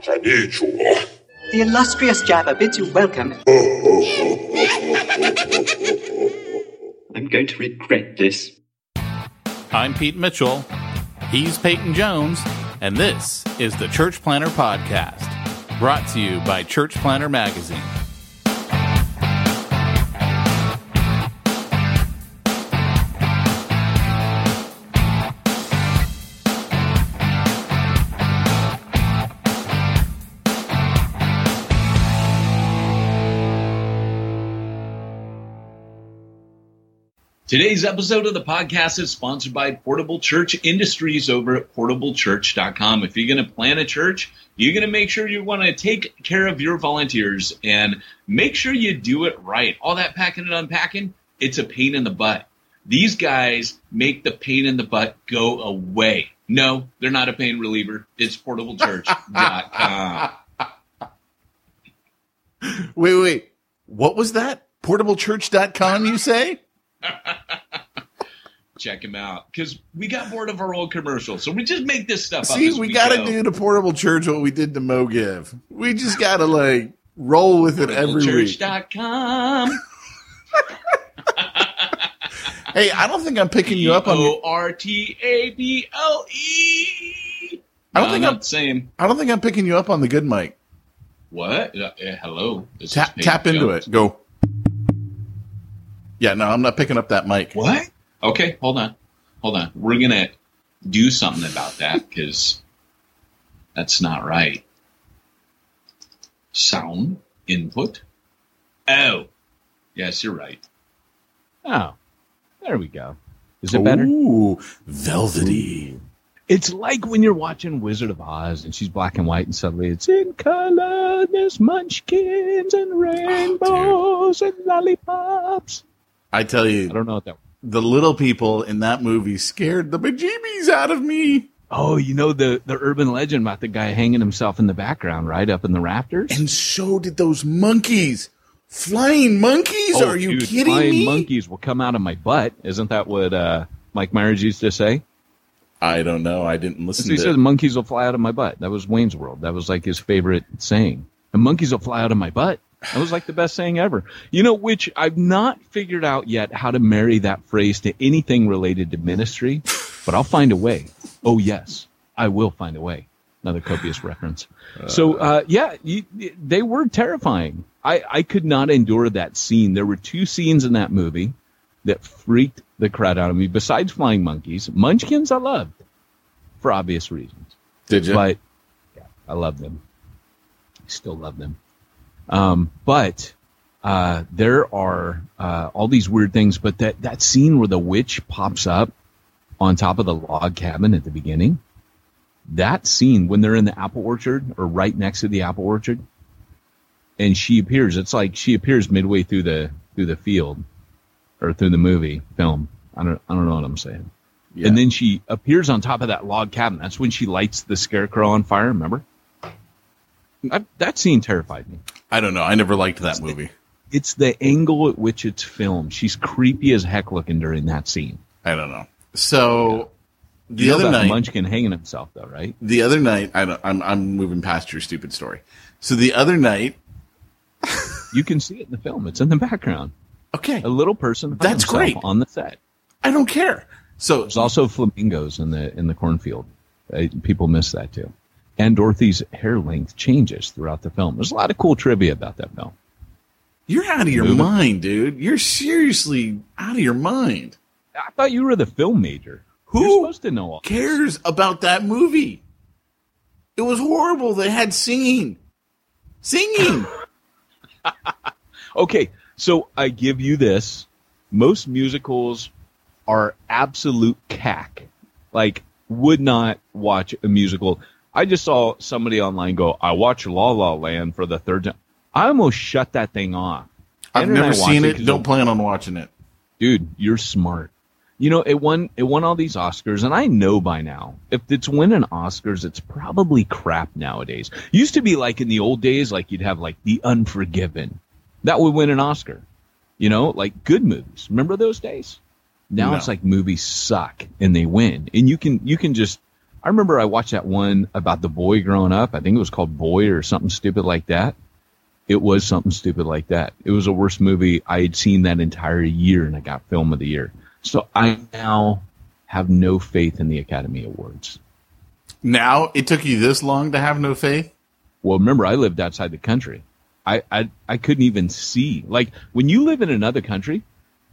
The illustrious Jabba bids you welcome. I'm going to regret this. I'm Pete Mitchell. He's Peyton Jones. And this is the Church Planter Podcast, brought to you by Church Planter Magazine. Today's episode of the podcast is sponsored by Portable Church Industries over at portablechurch.com. If you're going to plant a church, you're going to make sure you want to take care of your volunteers and make sure you do it right. All that packing and unpacking, it's a pain in the butt. These guys make the pain in the butt go away. No, they're not a pain reliever. It's portablechurch.com. Wait. What was that? Portablechurch.com, you say? Check him out, because we got bored of our old commercials, so we just make this stuff up. See, we got to do to Portable Church what we did to Mo Give. We just got to roll with it every week. Portablechurch.com. Hey, I don't think I'm picking you up on Portable. I don't think I'm the same. I don't think I'm picking you up on the good mic. What? Hello. This tap into Jones. it. Go. Yeah, no, I'm not picking up that mic. What? Okay, hold on. We're going to do something about that because that's not right. Sound input. Oh, yes, you're right. Oh, there we go. Is it better? Ooh, velvety. It's like when you're watching Wizard of Oz and she's black and white and suddenly it's in color, there's munchkins and rainbows and lollipops. I tell you, I don't know what that was. The little people in that movie scared the bejeebies out of me. Oh, you know the urban legend about the guy hanging himself in the background, right up in the rafters? And so did those monkeys. Flying monkeys? Oh, are you dude, kidding flying me? monkeys will come out of my butt. Isn't that what Mike Myers used to say? I don't know. I didn't listen to it. He says monkeys will fly out of my butt. That was Wayne's World. That was like his favorite saying. And monkeys will fly out of my butt. That was like the best saying ever. You know, which I've not figured out yet how to marry that phrase to anything related to ministry, but I'll find a way. Oh, yes, I will find a way. Another copious reference. So, they were terrifying. I could not endure that scene. There were two scenes in that movie that freaked the crap out of me. Besides flying monkeys, munchkins I loved for obvious reasons. Did you? But yeah, I love them. I still love them. But there are all these weird things. But that scene where the witch pops up on top of the log cabin at the beginning, that scene when they're in the apple orchard or right next to the apple orchard, and she appears. It's like she appears midway through the field or through the movie film. I don't know what I'm saying. Yeah. And then she appears on top of that log cabin. That's when she lights the scarecrow on fire. Remember? That scene terrified me. I don't know. I never liked that movie. It's the angle at which it's filmed. She's creepy as heck looking during that scene. I don't know. So the other night, Munchkin hanging himself, though, right? The other night, I'm moving past your stupid story. So the other night, you can see it in the film. It's in the background. Okay, a little person. That's great on the set. I don't care. So there's also flamingos in the cornfield. People miss that too. And Dorothy's hair length changes throughout the film. There's a lot of cool trivia about that film. You're out of your mind, dude. You're seriously out of your mind. I thought you were the film major. Who You're supposed to know all cares this. About that movie? It was horrible. They had singing. Okay, so I give you this. Most musicals are absolute cack. Like, would not watch a musical. I just saw somebody online go, I watched La La Land for the third time. I almost shut that thing off. I've never seen it. Don't plan on watching it. Dude, you're smart. You know, it won all these Oscars, and I know by now, if it's winning Oscars, it's probably crap nowadays. Used to be like in the old days, like you'd have like The Unforgiven. That would win an Oscar. You know, like good movies. Remember those days? Now it's like movies suck and they win. And you can just I remember I watched that one about the boy growing up. I think it was called Boy or something stupid like that. It was something stupid like that. It was the worst movie I had seen that entire year, and I got Film of the Year. So I now have no faith in the Academy Awards. Now, it took you this long to have no faith? Well, remember, I lived outside the country. I couldn't even see. Like, when you live in another country,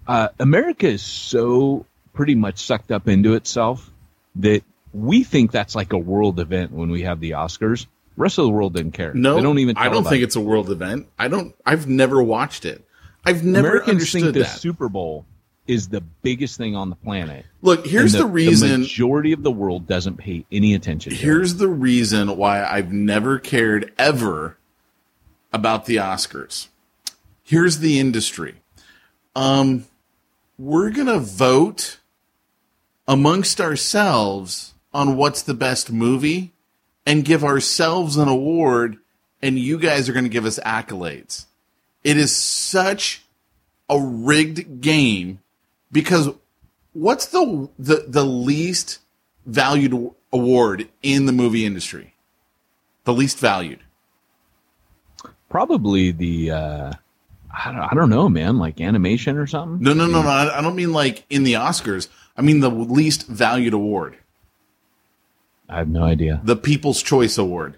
America is so pretty much sucked up into itself that we think that's like a world event when we have the Oscars. The rest of the world didn't care. No, they don't even. I don't think it's a world event. I've never watched it. I've never Americans understood think the that. Super Bowl is the biggest thing on the planet. Look, here's the reason. The majority of the world doesn't pay any attention to it. Here's the reason why I've never cared ever about the Oscars. Here's the industry. We're going to vote amongst ourselves on what's the best movie and give ourselves an award, and you guys are going to give us accolades. It is such a rigged game because what's the least valued award in the movie industry? The least valued. Probably the, I don't know, man, like animation or something? No. I don't mean like in the Oscars. I mean the least valued award. I have no idea. The People's Choice Award.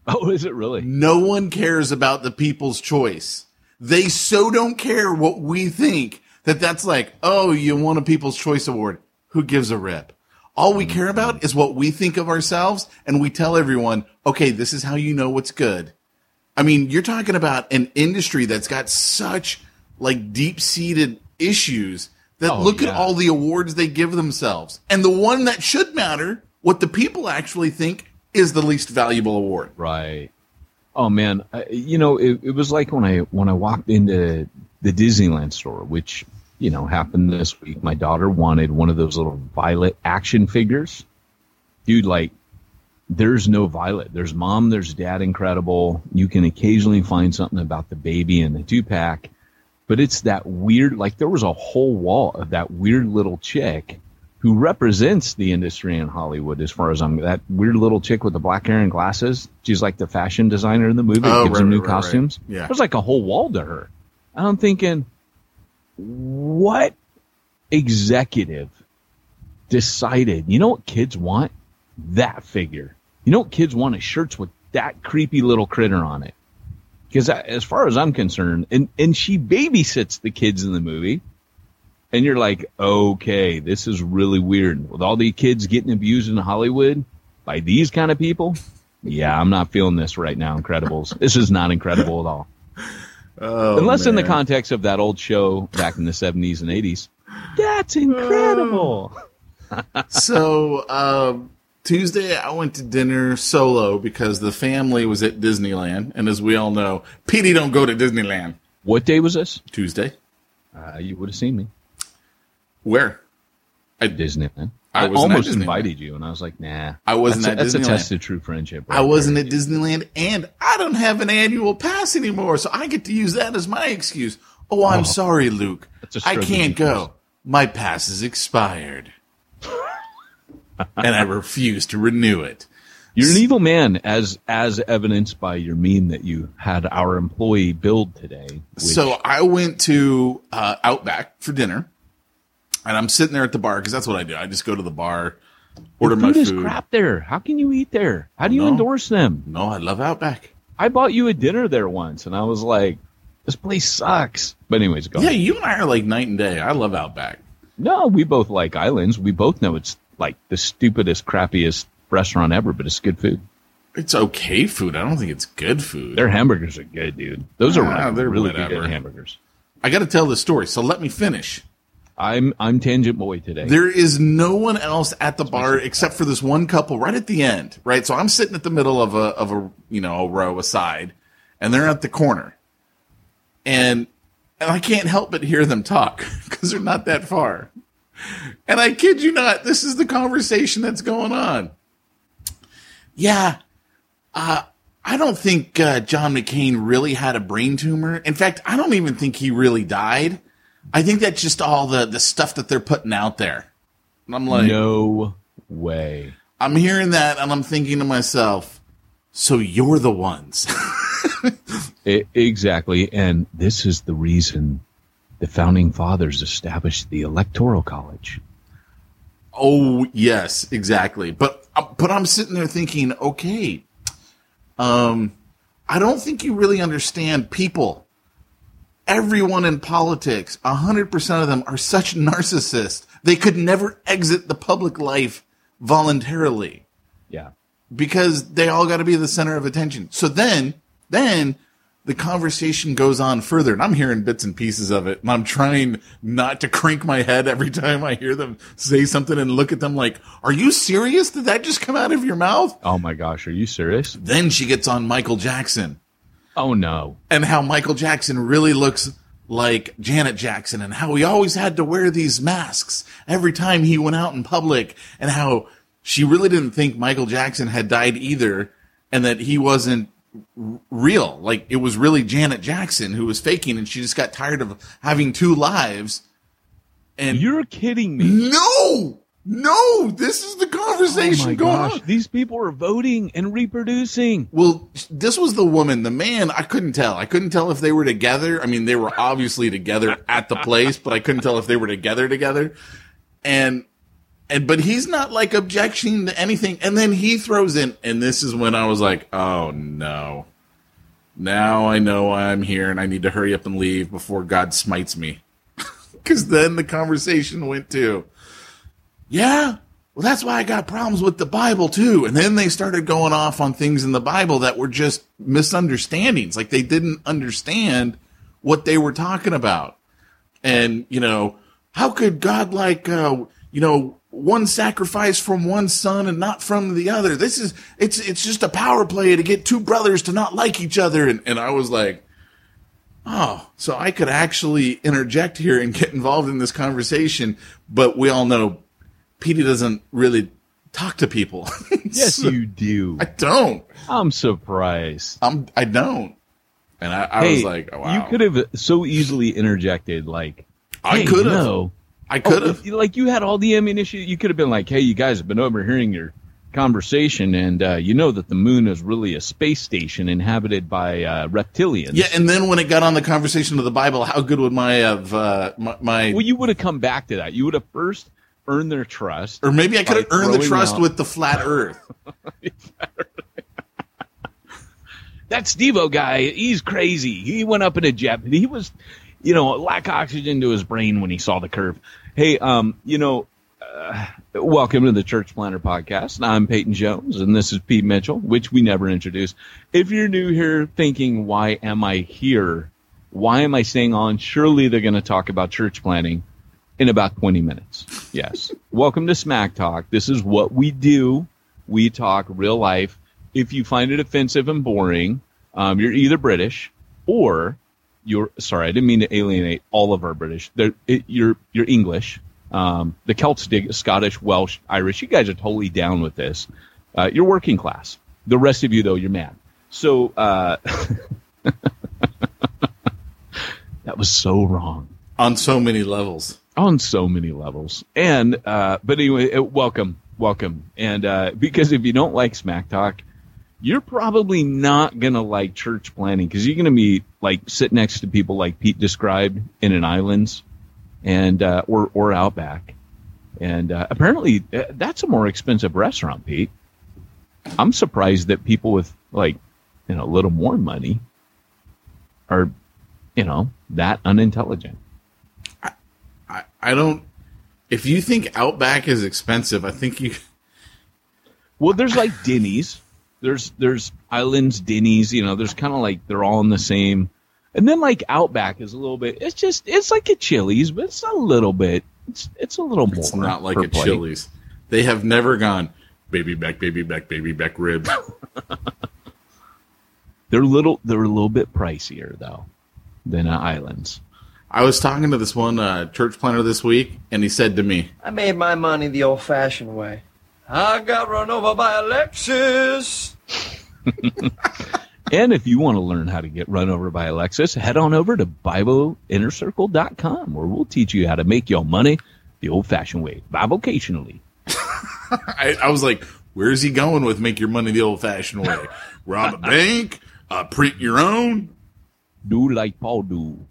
Oh, is it really? No one cares about the People's Choice. They so don't care what we think that's like, oh, you won a People's Choice Award. Who gives a rip? All we care about is what we think of ourselves, and we tell everyone, okay, this is how you know what's good. I mean, you're talking about an industry that's got such like deep-seated issues that look at all the awards they give themselves. And the one that should matter, what the people actually think, is the least valuable award. Right. Oh man, it was like when I walked into the Disneyland store, which happened this week. My daughter wanted one of those little Violet action figures. Dude, like, there's no Violet. There's Mom, there's Dad Incredible. You can occasionally find something about the baby in the 2-pack, but it's that weird. Like, there was a whole wall of that weird little chick who represents the industry in Hollywood, as far as that weird little chick with the black hair and glasses. She's like the fashion designer in the movie. Gives them new costumes. Right. Yeah. There's like a whole wall to her. And I'm thinking, what executive decided, you know what kids want? That figure. You know what kids want is shirts with that creepy little critter on it. Because as far as I'm concerned, and she babysits the kids in the movie, and you're like, okay, this is really weird. With all the kids getting abused in Hollywood by these kind of people, yeah, I'm not feeling this right now, Incredibles. This is not incredible at all. Oh, unless in the man. context of that old show back in the 70s and 80s. That's incredible. So, Tuesday I went to dinner solo because the family was at Disneyland. And as we all know, Petey don't go to Disneyland. What day was this? Tuesday. You would have seen me. Where? Disneyland. I I wasn't at almost Disneyland. invited you, and I was like, nah. I wasn't at That's a Disneyland. test of true friendship. Right I wasn't there. at Disneyland, and I don't have an annual pass anymore, so I get to use that as my excuse. Oh, I'm sorry, Luke. That's a I struggle can't because- go. My pass is expired. And I refuse to renew it. You're an evil man, as evidenced by your meme that you had our employee build today. So I went to Outback for dinner, and I'm sitting there at the bar, because that's what I do. I just go to the bar, order my food is food. crap there. How can you eat there? How do you endorse them? No, I love Outback. I bought you a dinner there once, and I was like, this place sucks. But anyways, go Yeah, ahead. you and I are like night and day. I love Outback. No, we both like islands. We both know it's like the stupidest, crappiest restaurant ever, but it's good food. It's okay food. I don't think it's good food. Their hamburgers are good, dude. Those are they're really whatever. good hamburgers. I got to tell the story, so let me finish. I'm Tangent Boy today. There is no one else at the bar except for this one couple right at the end, right? So I'm sitting at the middle of a row aside, and they're at the corner. And I can't help but hear them talk because they're not that far. And I kid you not, this is the conversation that's going on. Yeah, I don't think John McCain really had a brain tumor. In fact, I don't even think he really died. I think that's just all the stuff that they're putting out there. And I'm like, no way. I'm hearing that and I'm thinking to myself, so you're the ones. Exactly. And this is the reason the founding fathers established the Electoral College. Oh, yes, exactly. But I'm sitting there thinking, okay, I don't think you really understand people. Everyone in politics, 100% of them are such narcissists. They could never exit the public life voluntarily. Yeah. Because they all got to be the center of attention. So then the conversation goes on further, and I'm hearing bits and pieces of it, and I'm trying not to crank my head every time I hear them say something and look at them like, are you serious? Did that just come out of your mouth? Oh my gosh, are you serious? Then she gets on Michael Jackson. Oh no. And how Michael Jackson really looks like Janet Jackson, and how he always had to wear these masks every time he went out in public, and how she really didn't think Michael Jackson had died either, and that he wasn't real. Like, it was really Janet Jackson who was faking, and she just got tired of having two lives. And you're kidding me. No, this is the conversation going on. These people are voting and reproducing. Well, this was the woman. The man, I couldn't tell. I couldn't tell if they were together. I mean, they were obviously together at the place, but I couldn't tell if they were together. But he's not like objecting to anything. And then he throws in, and this is when I was like, oh no. Now I know why I'm here and I need to hurry up and leave before God smites me. Because then the conversation went to, yeah, well, that's why I got problems with the Bible too. And then they started going off on things in the Bible that were just misunderstandings. Like, they didn't understand what they were talking about. And, how could God one sacrifice from one son and not from the other? It's just a power play to get two brothers to not like each other. And I was like, oh, so I could actually interject here and get involved in this conversation. But we all know Petey doesn't really talk to people. Yes, you do. I don't. I'm surprised. I don't. And I was like, oh, wow. You could have so easily interjected, like, I could have. I could have. Like, you had all the ammunition. You could have been like, hey, you guys have been overhearing your conversation, and you know that the moon is really a space station inhabited by reptilians. Yeah, and then when it got on the conversation of the Bible, how good would my have my? Well, you would have come back to that. You would have first earned their trust, or maybe I could have earned the trust with the flat Earth. That Steve-O guy, he's crazy. He went up in a jet. He was, lack oxygen to his brain when he saw the curve. Hey, welcome to the Church Planter Podcast. I'm Peyton Jones, and this is Pete Mitchell, which we never introduced. If you're new here thinking, why am I here? Why am I staying on? Surely they're going to talk about church planting in about 20 minutes. Yes. Welcome to Smack Talk. This is what we do. We talk real life. If you find it offensive and boring, you're either British or sorry, I didn't mean to alienate all of our British. You're English. The Celts dig Scottish, Welsh, Irish. You guys are totally down with this. You're working class. The rest of you, though, you're mad. So that was so wrong. On so many levels. And but anyway, welcome. And because if you don't like Smack Talk, you're probably not going to like church planting, because you're going to be like sit next to people like Pete described in an islands and or Outback. And apparently that's a more expensive restaurant, Pete. I'm surprised that people with a little more money are, that unintelligent. I don't. If you think Outback is expensive, I think you. Well, there's like Denny's. There's Islands, Denny's. There's kind of like they're all in the same. And then like Outback is a little bit. It's like a Chili's, but it's a little bit. It's a little more. It's not like a plate. Chili's. They have never gone baby back ribs. They're a little bit pricier though than Islands. I was talking to this one church planter this week, and he said to me, I made my money the old-fashioned way. I got run over by a Lexus. And if you want to learn how to get run over by a Lexus, head on over to BibleInnerCircle.com, where we'll teach you how to make your money the old-fashioned way, bivocationally. I was like, Where's he going with make your money the old-fashioned way? Rob a bank? Print your own? Do like Paul do.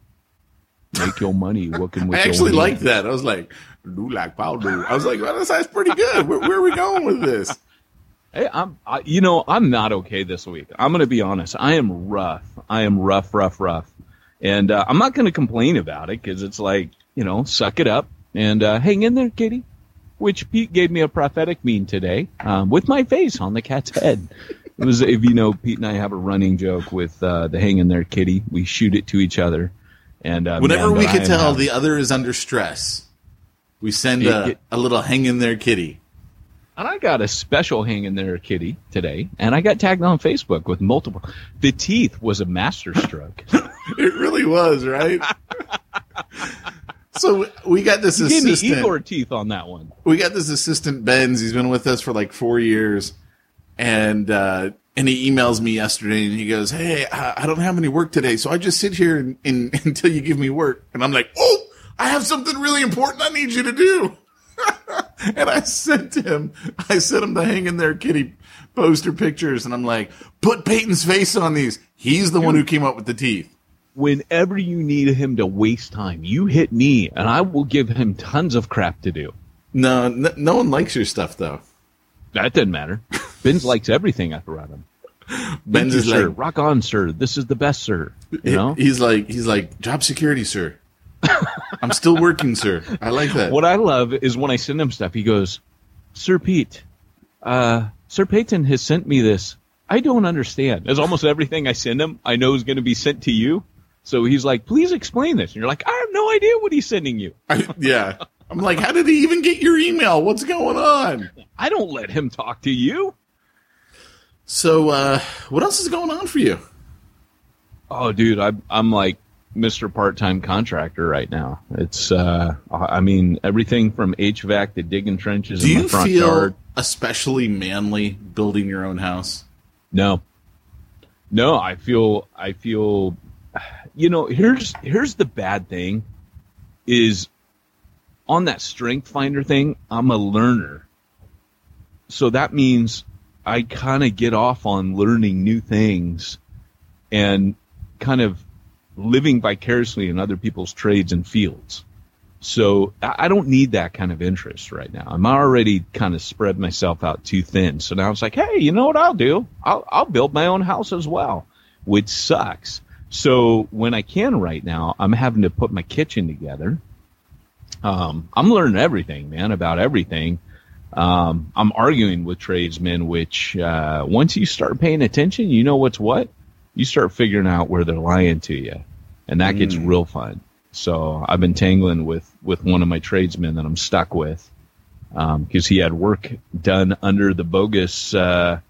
Make your money working with I your actually hands. like that. I was like, do like Paul do. I was like, well, that's pretty good. Where are we going with this? Hey, I'm not okay this week. I'm going to be honest. I am rough. Rough. And I'm not going to complain about it because it's like, suck it up and hang in there, kitty. Which Pete gave me a prophetic meme today with my face on the cat's head. It was, if you know, Pete and I have a running joke with the hang in there, kitty. We shoot it to each other. And whenever we can tell the other is under stress, we send a little hang in there, kitty. And I got a special hang in there, kitty, today. And I got tagged on Facebook with multiple. The teeth was a masterstroke. It really was, right? So we got this assistant. Gave me Igor teeth on that one. We got this assistant, Benz. He's been with us for like 4 years. And he emails me yesterday and he goes, hey, I don't have any work today. So I just sit here until you give me work. And I'm like, oh, I have something really important I need you to do. And I sent him the hang in there kitty poster pictures. And I'm like, put Peyton's face on these. He's the one who came up with the teeth. Whenever you need him to waste time, you hit me and I will give him tons of crap to do. No one likes your stuff though. That doesn't matter. Benz likes everything I throw at him. Benz is sir. like, rock on, sir. This is the best, sir. You know? He's like, job security, sir. I'm still working, sir. I like that. What I love is when I send him stuff, he goes, Sir Pete, Sir Peyton has sent me this. I don't understand. It's almost everything I send him, I know is going to be sent to you. So he's like, please explain this. And you're like, I have no idea what he's sending you. Yeah. I'm like, how did he even get your email? What's going on? I don't let him talk to you. So, what else is going on for you? Oh, dude, I'm like Mr. Part-Time Contractor right now. It's, everything from HVAC to digging trenches in my front yard. Do you feel especially manly building your own house? No, I feel, here's the bad thing is on that Strength Finder thing, I'm a learner. So that means I kind of get off on learning new things and kind of living vicariously in other people's trades and fields. So I don't need that kind of interest right now. I'm already kind of spread myself out too thin. So now it's like, hey, you know what I'll do? I'll build my own house as well, which sucks. So when I can right now, I'm having to put my kitchen together. I'm learning everything, man, about everything. I'm arguing with tradesmen, which once you start paying attention, you know what's what. You start figuring out where they're lying to you, and that gets real fun. So I've been tangling with one of my tradesmen that I'm stuck with because he had work done under the bogus. Let's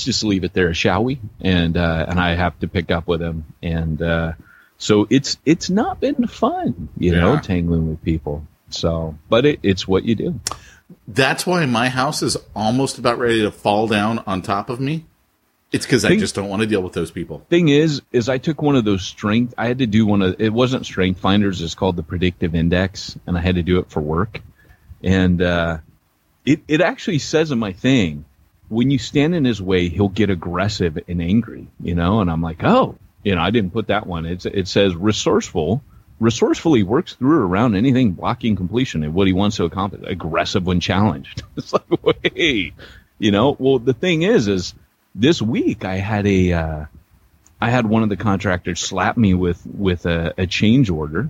just leave it there, shall we? And I have to pick up with him, and so it's not been fun, you know, tangling with people. So, but it's what you do. That's why my house is almost about ready to fall down on top of me. It's because I just don't want to deal with those people. Thing is I took one of those I had to do it wasn't Strength Finders, it's called the Predictive Index, and I had to do it for work. And it actually says in my thing, when you stand in his way, he'll get aggressive and angry, you know? And I'm like, oh, you know, I didn't put that one. It says resourcefully works through or around anything blocking completion of what he wants to accomplish. Aggressive when challenged. It's like, wait, you know? Well, the thing is this week I had one of the contractors slap me with a change order,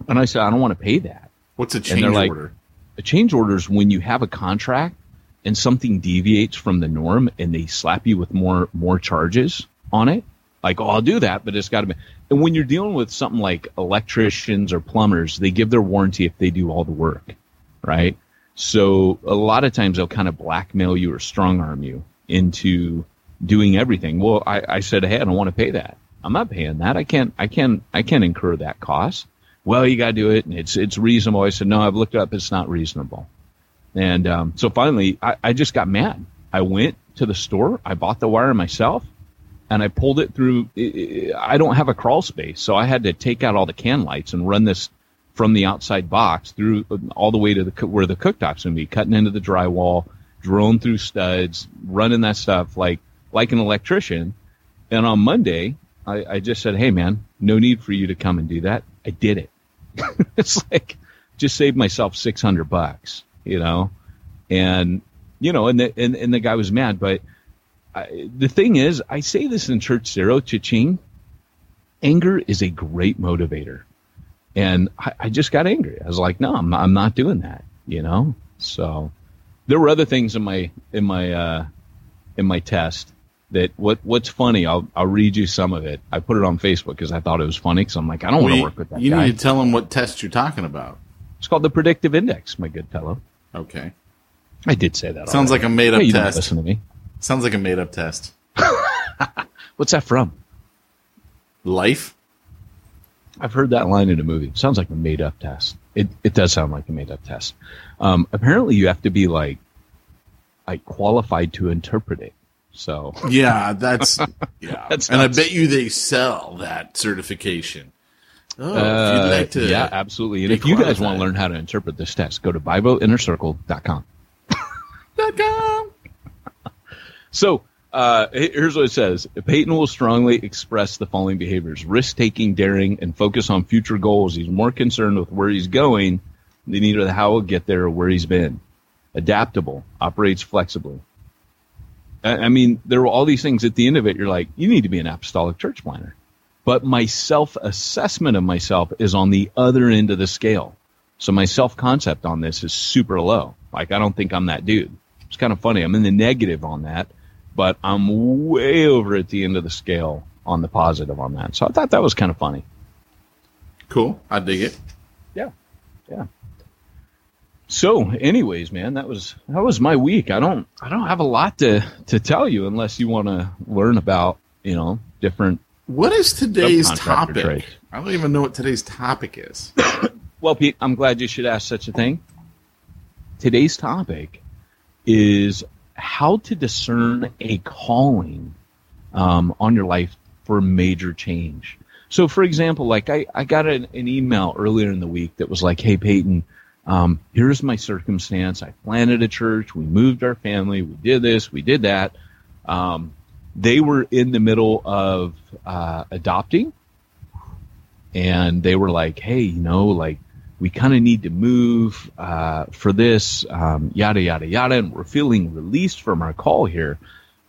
and I said, I don't want to pay that. What's a change order? A change order is when you have a contract and something deviates from the norm and they slap you with more charges on it. Like, oh, I'll do that, but it's got to be. And when you're dealing with something like electricians or plumbers, they give their warranty if they do all the work, right? So a lot of times they'll kind of blackmail you or strong arm you into doing everything. Well, I said, hey, I don't want to pay that. I'm not paying that. I can't incur that cost. Well, you got to do it, and it's reasonable. I said, no, I've looked it up. It's not reasonable. And so finally, I just got mad. I went to the store. I bought the wire myself, and I pulled it through. I don't have a crawl space, so I had to take out all the can lights and run this from the outside box through all the way to where the cooktop's going to be, cutting into the drywall, drilling through studs, running that stuff like an electrician. And on Monday, I just said, hey, man, no need for you to come and do that. I did it. It's like, just saved myself $600, you know? And, you know, and the guy was mad. But the thing is, I say this in Church Zero, cha-ching, anger is a great motivator. And I just got angry. I was like, no, I'm not doing that, you know? So there were other things in my test that what's funny. I'll read you some of it. I put it on Facebook because I thought it was funny. Because I'm like, I don't want to work with that guy. You need to tell him what test you're talking about. It's called the predictive index, my good fellow. Okay. I did say that. Sounds like a made up you test. Don't listen to me. Sounds like a made up test. What's that from? Life. I've heard that line in a movie. It sounds like a made up test. It does sound like a made up test. Apparently, you have to be like qualified to interpret it. So yeah, that's yeah. That's and nuts. I bet you they sell that certification. Oh, if you'd like to, yeah, absolutely. And if you guys want to learn how to interpret this test, go to BibleInnerCircle.com. So here's what it says. Peyton will strongly express the following behaviors: risk-taking, daring, and focus on future goals. He's more concerned with where he's going than either how he'll get there or where he's been. Adaptable, operates flexibly. I mean, there were all these things at the end of it. You're like, you need to be an apostolic church planner. But my self-assessment of myself is on the other end of the scale. So my self-concept on this is super low. Like, I don't think I'm that dude. It's kind of funny. I'm in the negative on that, but I'm way over at the end of the scale on the positive on that. So I thought that was kind of funny. Cool. I dig it. Yeah. Yeah. So anyways, man, that was my week. I don't have a lot to tell you unless you want to learn about, you know, different. What is today's topic? Trades. I don't even know what today's topic is. Well, Pete, I'm glad you should ask such a thing. Today's topic is how to discern a calling on your life for major change. So, for example, like I got an email earlier in the week that was like, hey, Peyton, here's my circumstance. I planted a church. We moved our family. We did this. We did that. They were in the middle of adopting, and they were like, hey, you know, like, we kind of need to move for this, yada, yada, yada, and we're feeling released from our call here.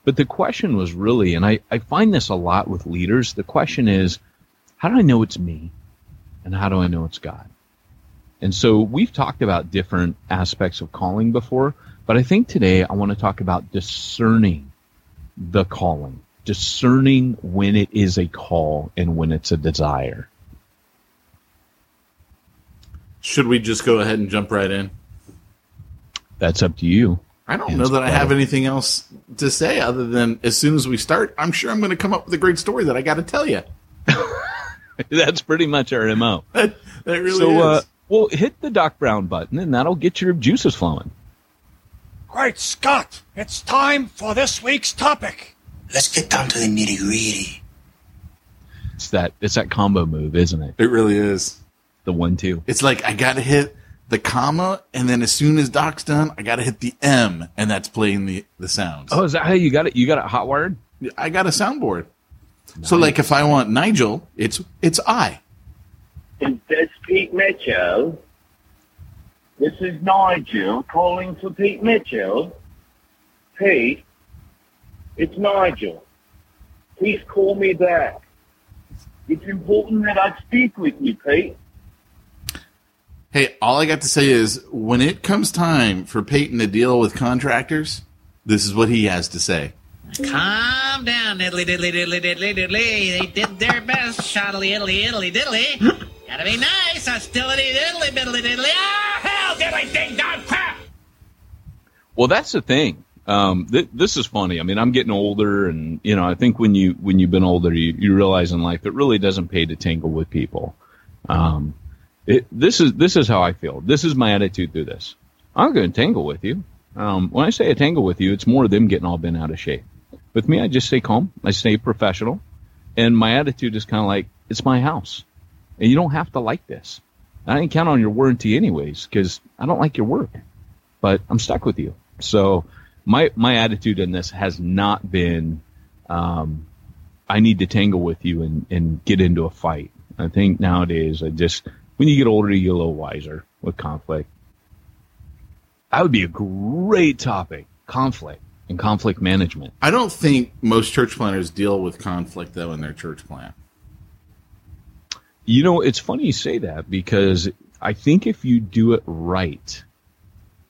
But the question was really, and I find this a lot with leaders, the question is, how do I know it's me? And how do I know it's God? And so we've talked about different aspects of calling before, but I think today I want to talk about discerning the calling, discerning when it is a call and when it's a desire. Should we just go ahead and jump right in? That's up to you. I don't know that I have anything else to say other than as soon as we start, I'm sure I'm going to come up with a great story that I got to tell you. That's pretty much our MO. That really is. Well, hit the Doc Brown button, and that'll get your juices flowing. Great Scott! It's time for this week's topic. Let's get down to the nitty-gritty. It's that combo move, isn't it? It really is. The 1-2. It's like I got to hit the comma, and then as soon as Doc's done, I got to hit the M, and that's playing the sounds. Oh, is that how you got it? You got it hot wired? I got a soundboard. Nice. So, like, if I want Nigel, it's I. Is this Pete Mitchell? This is Nigel calling for Pete Mitchell. Pete, it's Nigel. Please call me back. It's important that I speak with you, Pete. Hey, all I got to say is, when it comes time for Peyton to deal with contractors, this is what he has to say. Calm down, diddly, diddly, diddly, diddly, diddly. They did their best, shoddly, iddly, iddly, diddly. Gotta be nice, hostility, diddly, biddly, diddly. Ah, hell, diddly, ding, dong, crap! Well, that's the thing. This is funny. I mean, I'm getting older, and, you know, I think when you've been older, you realize in life it really doesn't pay to tangle with people. This is how I feel. This is my attitude through this. I'm going to tangle with you. When I say I tangle with you, it's more them getting all bent out of shape. With me, I just stay calm. I stay professional. And my attitude is kind of like, it's my house. And you don't have to like this. I didn't count on your warranty anyways because I don't like your work, but I'm stuck with you. So my attitude in this has not been I need to tangle with you and get into a fight. I think nowadays when you get older, you get a little wiser with conflict. That would be a great topic, conflict and conflict management. I don't think most church planners deal with conflict, though, in their church plant. You know, it's funny you say that because I think if you do it right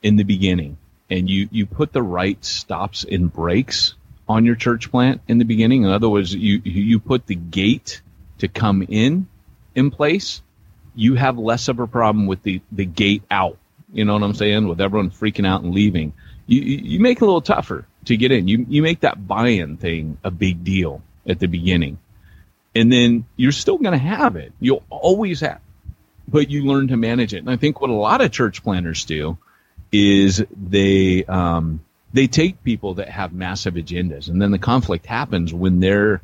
in the beginning and you put the right stops and breaks on your church plant in the beginning, in other words, you put the gate to come in place, you have less of a problem with the gate out. You know what I'm saying? With everyone freaking out and leaving. You make it a little tougher to get in. You make that buy-in thing a big deal at the beginning. And then you're still going to have it. You'll always have it. But you learn to manage it. And I think what a lot of church planners do is they take people that have massive agendas. And then the conflict happens when they're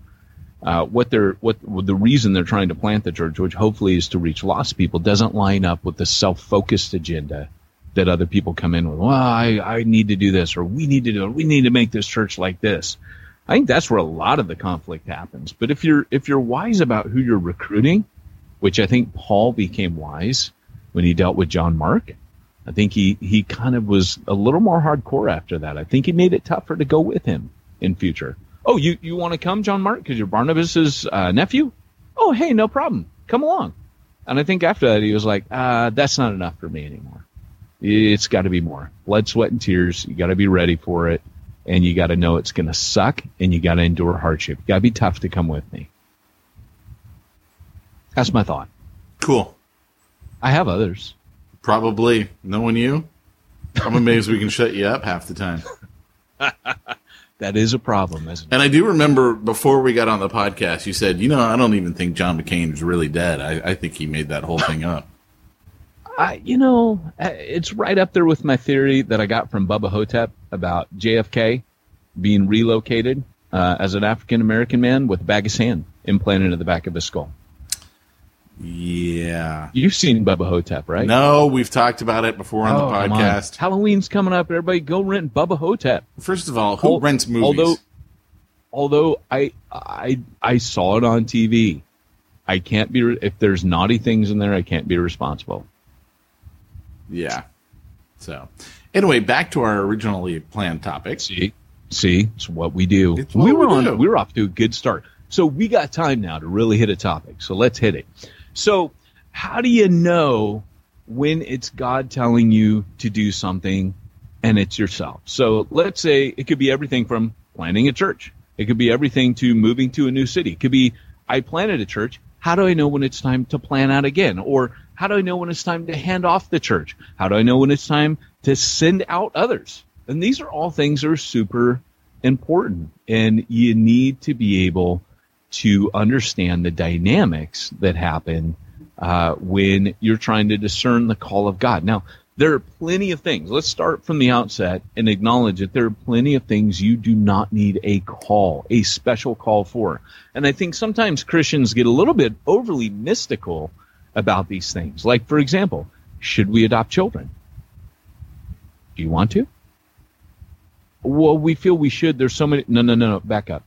the reason they're trying to plant the church, which hopefully is to reach lost people, doesn't line up with the self-focused agenda that other people come in with. Well, I need to do this, or we need to do it. We need to make this church like this. I think that's where a lot of the conflict happens. But if you're wise about who you're recruiting, which I think Paul became wise when he dealt with John Mark, I think he kind of was a little more hardcore after that. I think he made it tougher to go with him in future. Oh, you want to come, John Mark, because you're Barnabas's nephew? Oh, hey, no problem. Come along. And I think after that he was like, that's not enough for me anymore. It's got to be more. Blood, sweat, and tears. You got to be ready for it. And you got to know it's going to suck, and you got to endure hardship. You got to be tough to come with me. That's my thought. Cool. I have others. Probably. Knowing you, I'm amazed we can shut you up half the time. That is a problem, isn't it? And I do remember before we got on the podcast, you said, I don't even think John McCain is really dead. I think he made that whole thing up. It's right up there with my theory that I got from Bubba Hotep about JFK being relocated as an African-American man with a bag of sand implanted in the back of his skull. Yeah. You've seen Bubba Hotep, right? No, we've talked about it before on the podcast. Halloween's coming up. Everybody go rent Bubba Hotep. First of all, who rents movies? Although I saw it on TV. I can't be, if there's naughty things in there, I can't be responsible. Yeah. So, anyway, back to our originally planned topic. See, it's what we do. We were off to a good start. So we got time now to really hit a topic. So let's hit it. So how do you know when it's God telling you to do something and it's yourself? So let's say it could be everything from planting a church. It could be everything to moving to a new city. It could be, I planted a church. How do I know when it's time to plan out again? Or how do I know when it's time to hand off the church? How do I know when it's time to send out others? And these are all things that are super important. And you need to be able to understand the dynamics that happen when you're trying to discern the call of God. Now, there are plenty of things. Let's start from the outset and acknowledge that there are plenty of things you do not need a call, a special call for. And I think sometimes Christians get a little bit overly mystical about these things. Like, for example, should we adopt children? Do you want to? Well, we feel we should. There's so many. No, back up.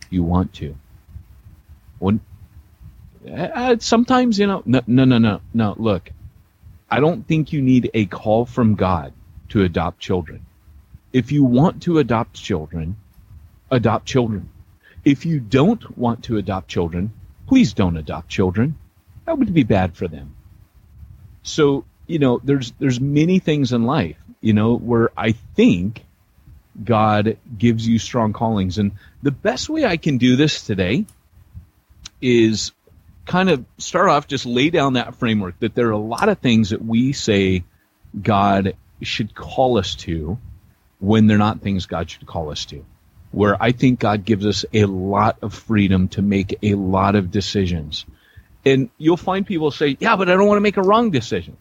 You want to. When, sometimes, no, look, I don't think you need a call from God to adopt children. If you want to adopt children, adopt children. If you don't want to adopt children, please don't adopt children. That would be bad for them. So, there's many things in life, where I think God gives you strong callings. And the best way I can do this today is kind of start off, just lay down that framework that there are a lot of things that we say God should call us to when they're not things God should call us to. Where I think God gives us a lot of freedom to make a lot of decisions. And you'll find people say, yeah, but I don't want to make a wrong decision.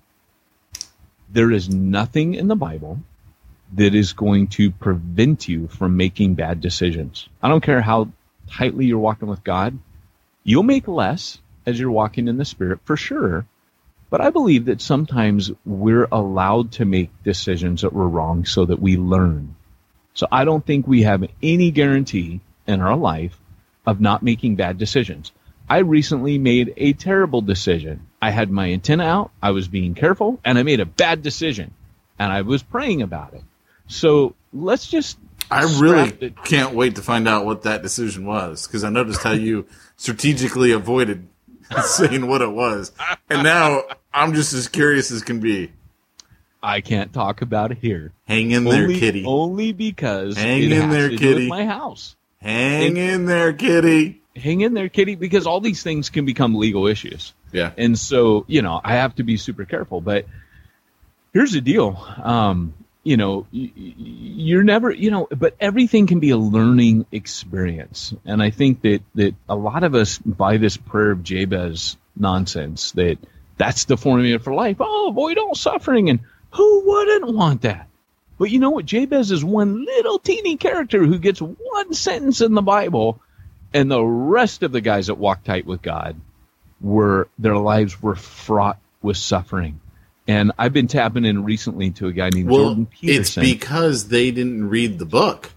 There is nothing in the Bible that is going to prevent you from making bad decisions. I don't care how tightly you're walking with God. You'll make less as you're walking in the Spirit, for sure. But I believe that sometimes we're allowed to make decisions that were wrong so that we learn. So I don't think we have any guarantee in our life of not making bad decisions. I recently made a terrible decision. I had my antenna out, I was being careful, and I made a bad decision. And I was praying about it. So let's just... I really can't wait to find out what that decision was, because I noticed how you strategically avoided saying what it was. And now I'm just as curious as can be. I can't talk about it here. Hang in there, kitty. Only because Hang it in has there, to kitty. do with my house. Hang in there, kitty. Hang in there, kitty, because all these things can become legal issues. Yeah. And so, I have to be super careful. But here's the deal. You're never, but everything can be a learning experience. And I think that a lot of us buy this prayer of Jabez nonsense, that's the formula for life. Oh, avoid all suffering. And who wouldn't want that? But you know what? Jabez is one little teeny character who gets one sentence in the Bible, and the rest of the guys that walk tight with God their lives were fraught with suffering. And I've been tapping in recently to a guy named Jordan Peterson. It's because they didn't read the book.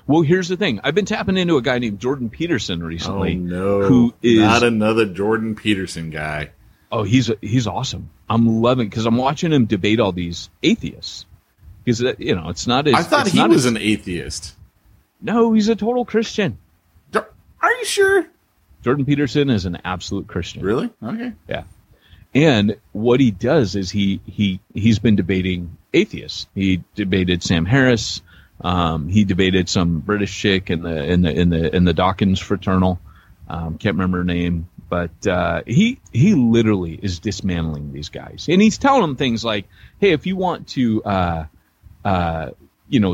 Well, here's the thing. I've been tapping into a guy named Jordan Peterson recently. Oh, no. Who is not another Jordan Peterson guy. Oh, he's awesome. I'm loving because I'm watching him debate all these atheists. Because it's not. I thought he was an atheist. No, he's a total Christian. Are you sure? Jordan Peterson is an absolute Christian. Really? Okay. Yeah. And what he does is he's been debating atheists. He debated Sam Harris. He debated some British chick in the Dawkins fraternal. Can't remember her name. But he literally is dismantling these guys, and he's telling them things like, "Hey, if you want to,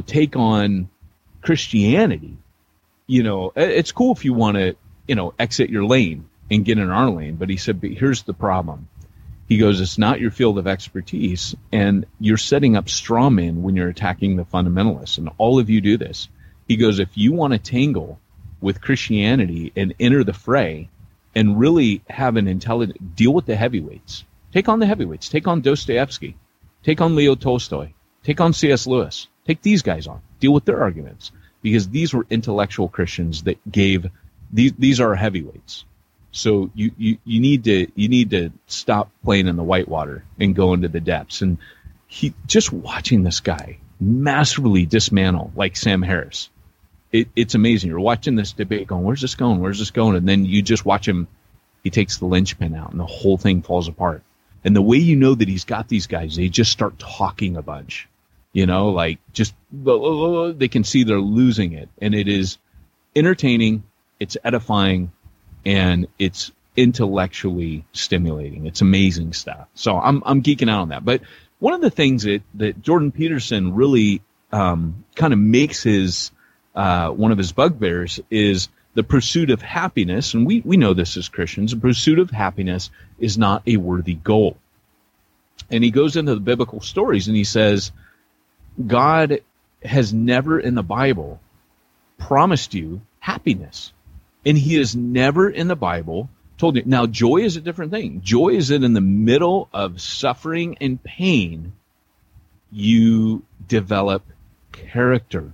take on Christianity, it's cool if you want to, exit your lane and get in our lane." But he said, "But here's the problem." He goes, "It's not your field of expertise, and you're setting up straw men when you're attacking the fundamentalists, and all of you do this." He goes, "If you want to tangle with Christianity and enter the fray." And really have an intelligent deal with the heavyweights. Take on the heavyweights. Take on Dostoevsky. Take on Leo Tolstoy. Take on C.S. Lewis. Take these guys on. Deal with their arguments, because these were intellectual Christians that gave these are heavyweights. So you need to stop playing in the whitewater and go into the depths. And he just watching this guy massively dismantle like Sam Harris. It's amazing. You're watching this debate going, where's this going? Where's this going? And then you just watch him. He takes the linchpin out and the whole thing falls apart. And the way you know that he's got these guys, they just start talking a bunch, like just they can see they're losing it. And it is entertaining. It's edifying, and it's intellectually stimulating. It's amazing stuff. So I'm geeking out on that. But one of the things that Jordan Peterson really kind of makes his one of his bugbears is the pursuit of happiness. And we know this as Christians. The pursuit of happiness is not a worthy goal. And he goes into the biblical stories and he says, God has never in the Bible promised you happiness. And he has never in the Bible told you. Now, joy is a different thing. Joy is that in the middle of suffering and pain, you develop character.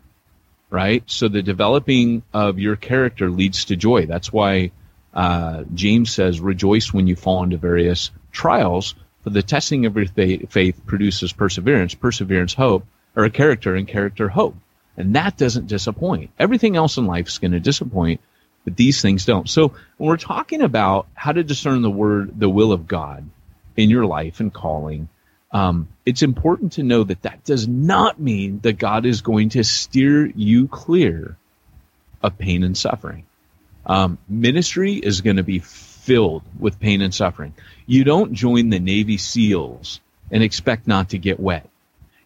Right? So the developing of your character leads to joy. That's why James says, rejoice when you fall into various trials, for the testing of your faith produces perseverance, perseverance hope, or a character, and character hope. And that doesn't disappoint. Everything else in life is going to disappoint, but these things don't. So when we're talking about how to discern the will of God in your life and calling, it's important to know that does not mean that God is going to steer you clear of pain and suffering. Ministry is going to be filled with pain and suffering. You don't join the Navy SEALs and expect not to get wet.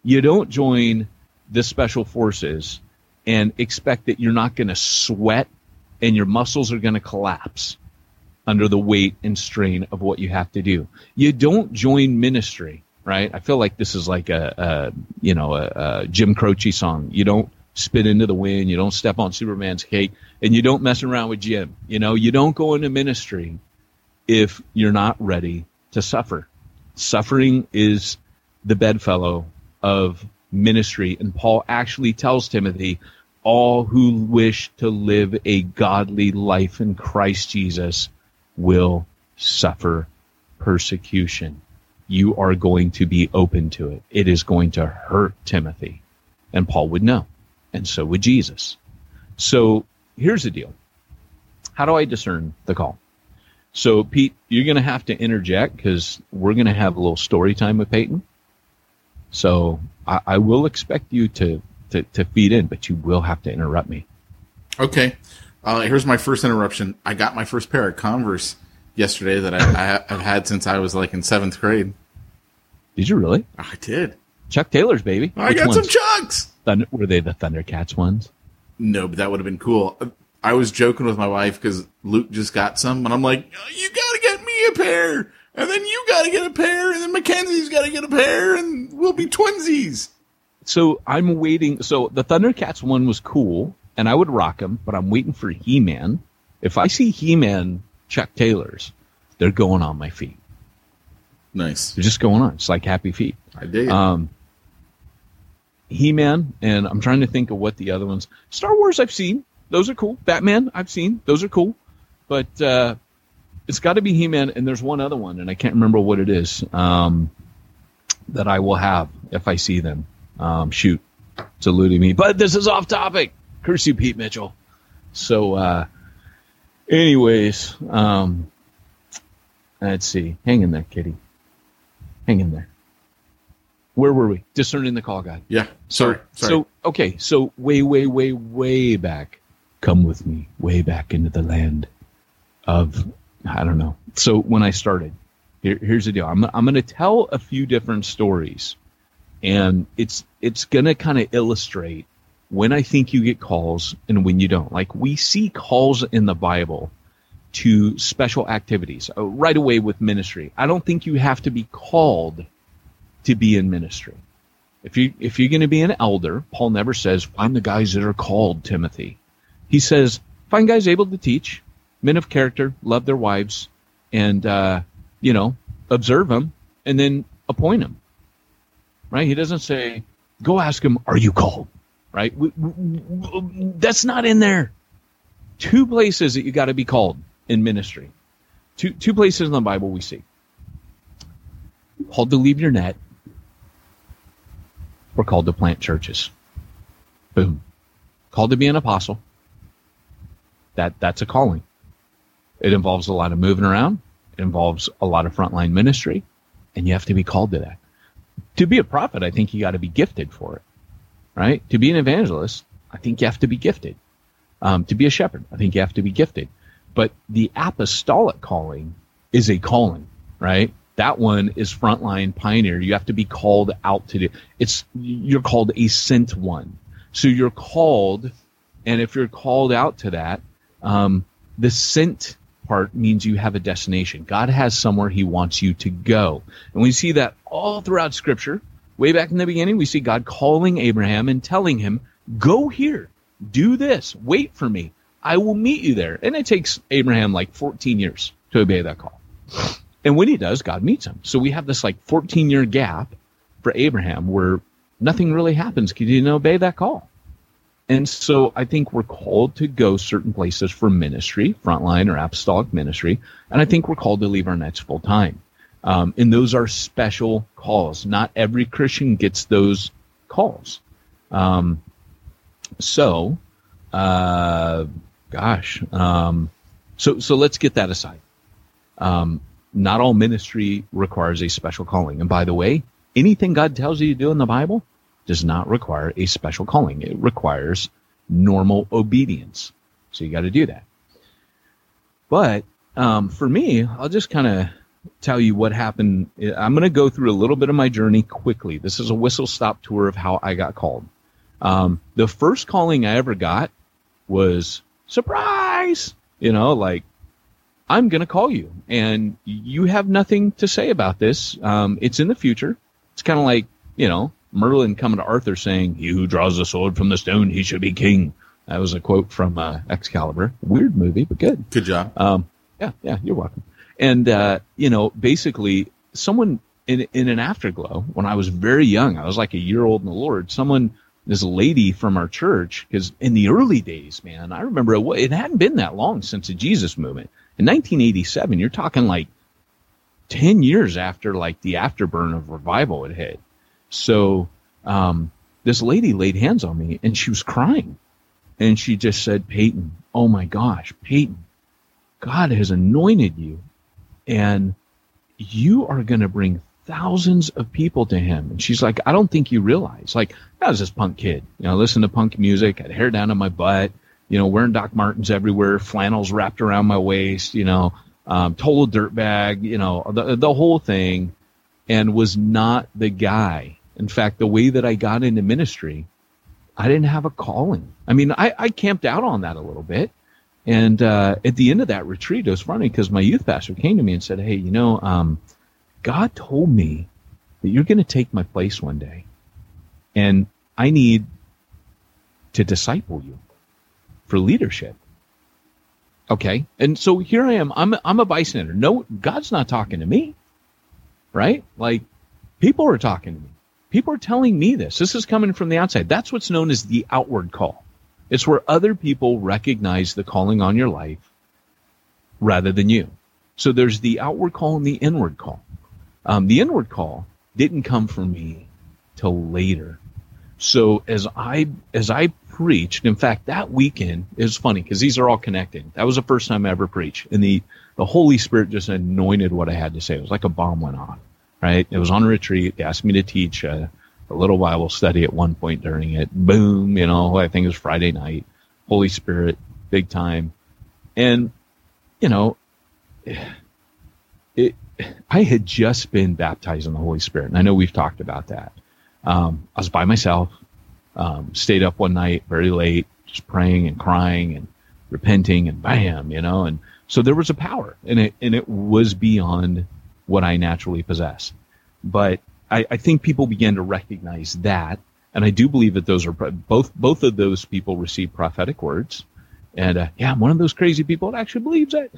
You don't join the Special Forces and expect that you're not going to sweat and your muscles are going to collapse under the weight and strain of what you have to do. You don't join ministry. Right? I feel like this is like a Jim Croce song. You don't spit into the wind. You don't step on Superman's cake, and you don't mess around with Jim. You don't go into ministry if you're not ready to suffer. Suffering is the bedfellow of ministry. And Paul actually tells Timothy, all who wish to live a godly life in Christ Jesus will suffer persecution. You are going to be open to it. It is going to hurt Timothy. And Paul would know. And so would Jesus. So here's the deal. How do I discern the call? So, Pete, you're going to have to interject because we're going to have a little story time with Peyton. So I will expect you to feed in, but you will have to interrupt me. Okay. Here's my first interruption. I got my first pair of Converse yesterday that I've had since I was like in 7th grade. Did you really? I did. Chuck Taylor's, baby. I got some Chucks. Were they the Thundercats ones? No, but that would have been cool. I was joking with my wife because Luke just got some, and I'm like, you got to get me a pair, and then you got to get a pair, and then Mackenzie's got to get a pair, and we'll be twinsies. So I'm waiting. So the Thundercats one was cool, and I would rock them, but I'm waiting for He-Man. If I see He-Man Chuck Taylors, they're going on my feet. Nice. They're just going on. It's like Happy Feet. I dig it. He-Man, and I'm trying to think of what the other ones. Star Wars I've seen. Those are cool. Batman I've seen. Those are cool. But it's got to be He-Man, and there's one other one, and I can't remember what it is that I will have if I see them. Shoot. It's eluding me. But this is off topic. Curse you, Pete Mitchell. So, anyways, let's see. Hang in there, kitty. Hang in there. Where were we? Discerning the call, God. Yeah. Sorry. So, okay. So way back. Come with me way back into the land of, I don't know. So when I started, here's the deal. I'm going to tell a few different stories, and it's going to kind of illustrate when I think you get calls and when you don't. Like, we see calls in the Bible to special activities right away with ministry. I don't think you have to be called to be in ministry. If you're going to be an elder, Paul never says, find the guys that are called, Timothy. He says, find guys able to teach, men of character, love their wives, and, observe them, and then appoint them. Right? He doesn't say, go ask him, are you called? Right? That's not in there. 2 places that you got to be called in ministry. Two places in the Bible we see. Called to leave your net, or called to plant churches. Boom. Called to be an apostle. That's a calling. It involves a lot of moving around. It involves a lot of frontline ministry, and you have to be called to that. To be a prophet, I think you got to be gifted for it, right? To be an evangelist, I think you have to be gifted. To be a shepherd, I think you have to be gifted. But the apostolic calling is a calling, right? That one is frontline pioneer. You have to be called out to do. You're called a sent one. So you're called, and if you're called out to that, the sent part means you have a destination. God has somewhere he wants you to go. And we see that all throughout Scripture. Way back in the beginning, we see God calling Abraham and telling him, go here, do this, wait for me. I will meet you there. And it takes Abraham like 14 years to obey that call. And when he does, God meets him. So we have this like 14-year gap for Abraham where nothing really happens because he didn't obey that call. And so I think we're called to go certain places for ministry, frontline or apostolic ministry. And I think we're called to leave our nets full time. And those are special calls. Not every Christian gets those calls. So let's get that aside. Not all ministry requires a special calling. And by the way, anything God tells you to do in the Bible does not require a special calling. It requires normal obedience. So you got to do that. But for me, I'll just kind of tell you what happened. I'm going to go through a little bit of my journey quickly. This is a whistle-stop tour of how I got called. The first calling I ever got was surprise. Like, I'm going to call you, and you have nothing to say about this. It's in the future. It's kind of like, Merlin coming to Arthur saying, he who draws the sword from the stone, he should be king. That was a quote from Excalibur. Weird movie, but good. Good job. Yeah, you're welcome. And, basically, someone in an afterglow, when I was very young, I was like a year old in the Lord, this lady from our church, because in the early days, man, I remember it hadn't been that long since the Jesus movement. In 1987, you're talking like 10 years after like the afterburn of revival had hit. So this lady laid hands on me and she was crying. And she just said, Peyton, oh my gosh, Peyton, God has anointed you and you are going to bring thousands of people to him. And she's like, I don't think you realize. Like, I was this punk kid, listen to punk music, had hair down on my butt, wearing Doc Martens everywhere, flannels wrapped around my waist, total dirtbag, the whole thing, and was not the guy. In fact, the way that I got into ministry, I didn't have a calling. I mean, I camped out on that a little bit. And at the end of that retreat, it was funny because my youth pastor came to me and said, hey, God told me that you're going to take my place one day. And I need to disciple you for leadership. Okay. And so here I am. I'm a bystander. No, God's not talking to me. Right? Like, people are talking to me. People are telling me this. This is coming from the outside. That's what's known as the outward call. It's where other people recognize the calling on your life rather than you. So there's the outward call and the inward call. The inward call didn't come from me till later. So as I preached, in fact, that weekend, it was funny because these are all connected. That was the first time I ever preached. And the Holy Spirit just anointed what I had to say. It was like a bomb went off. Right? It was on a retreat. They asked me to teach a little Bible study at one point during it. Boom, I think it was Friday night. Holy Spirit, big time. And, I had just been baptized in the Holy Spirit. And I know we've talked about that. I was by myself, stayed up one night very late, just praying and crying and repenting and bam, and so there was a power and it was beyond what I naturally possess. But I think people began to recognize that. And I do believe that those are both of those people received prophetic words. And I'm one of those crazy people that actually believes that.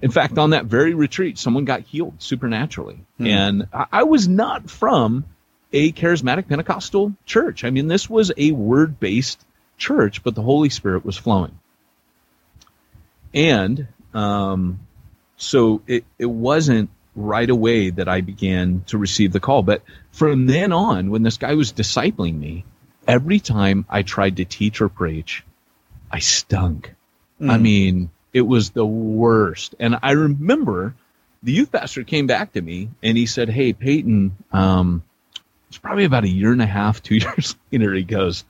In fact, on that very retreat, someone got healed supernaturally. And I was not from a charismatic Pentecostal church. I mean, this was a word-based church, but the Holy Spirit was flowing. And so it wasn't right away that I began to receive the call. But from then on, when this guy was discipling me, every time I tried to teach or preach, I stunk. I mean, it was the worst. And I remember the youth pastor came back to me and he said, hey, Peyton, it's probably about a year and a half, 2 years later, he goes,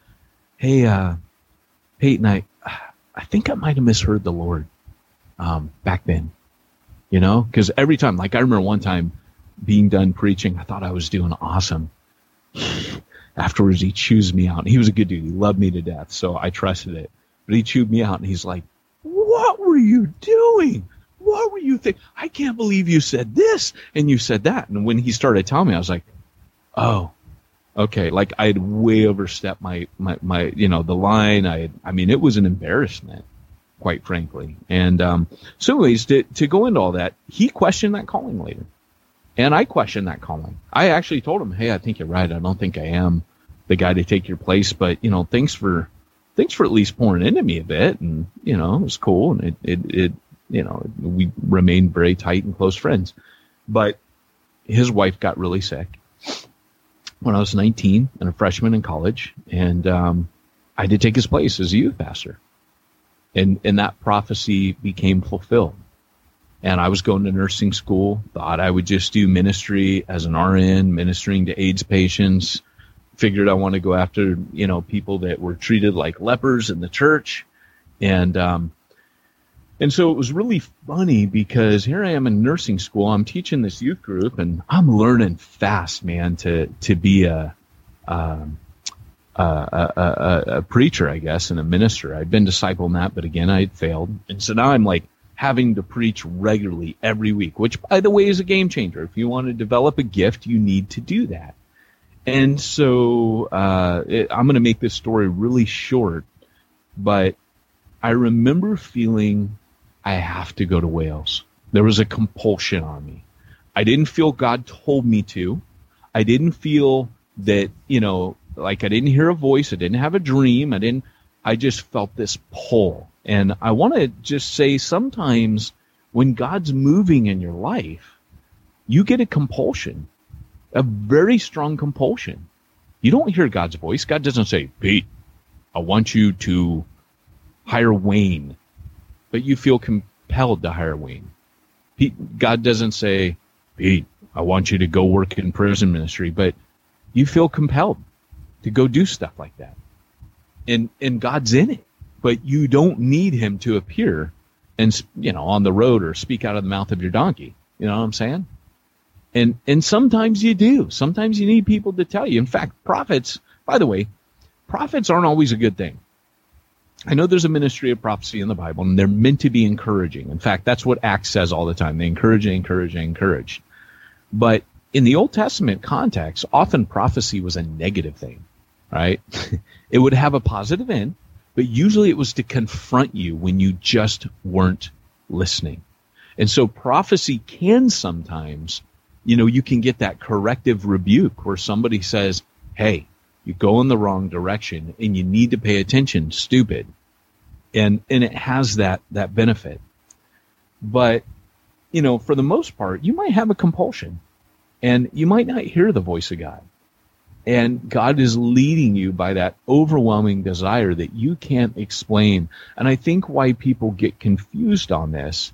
hey, Peyton, I think I might have misheard the Lord back then. Because every time, like I remember one time being done preaching, I thought I was doing awesome. Afterwards, he chews me out. He was a good dude. He loved me to death, so I trusted it. But he chewed me out, and he's like, what were you doing? What were you thinking? I can't believe you said this, and you said that. And when he started telling me, I was like, oh, okay. Like I had way overstepped my the line. I mean, it was an embarrassment, quite frankly. And so anyways, to go into all that, he questioned that calling later. And I questioned that calling. I actually told him, hey, I think you're right. I don't think I am the guy to take your place. But, thanks for at least pouring into me a bit. And, it was cool. And it we remained very tight and close friends. But his wife got really sick when I was 19 and a freshman in college. And I had to take his place as a youth pastor. And that prophecy became fulfilled. And I was going to nursing school, thought I would just do ministry as an RN, ministering to AIDS patients, figured I want to go after, people that were treated like lepers in the church. And so it was really funny because here I am in nursing school. I'm teaching this youth group and I'm learning fast, man, to be a preacher, I guess, and a minister. I'd been discipling that, but again, I had failed. And so now I'm like having to preach regularly every week, which by the way is a game changer. If you want to develop a gift, you need to do that. And so I'm going to make this story really short, but I remember feeling I have to go to Wales. There was a compulsion on me. I didn't feel God told me to. I didn't feel that, like I didn't hear a voice. I didn't have a dream. I just felt this pull. And I want to just say sometimes when God's moving in your life, you get a compulsion, a very strong compulsion. You don't hear God's voice. God doesn't say, Pete, I want you to hire Wayne, but you feel compelled to hire Wayne. God doesn't say, Pete, I want you to go work in prison ministry, but you feel compelled to go do stuff like that. And God's in it, but you don't need him to appear and, on the road or speak out of the mouth of your donkey. You know what I'm saying? And sometimes you do. Sometimes you need people to tell you. In fact, prophets, by the way, prophets aren't always a good thing. I know there's a ministry of prophecy in the Bible, and they're meant to be encouraging. In fact, that's what Acts says all the time. They encourage. But in the Old Testament context, often prophecy was a negative thing, right? It would have a positive end, but usually it was to confront you when you just weren't listening. And so prophecy can sometimes, you can get that corrective rebuke where somebody says, hey, you go in the wrong direction and you need to pay attention, stupid. And it has that benefit. But, for the most part, you might have a compulsion and you might not hear the voice of God. And God is leading you by that overwhelming desire that you can't explain. And I think why people get confused on this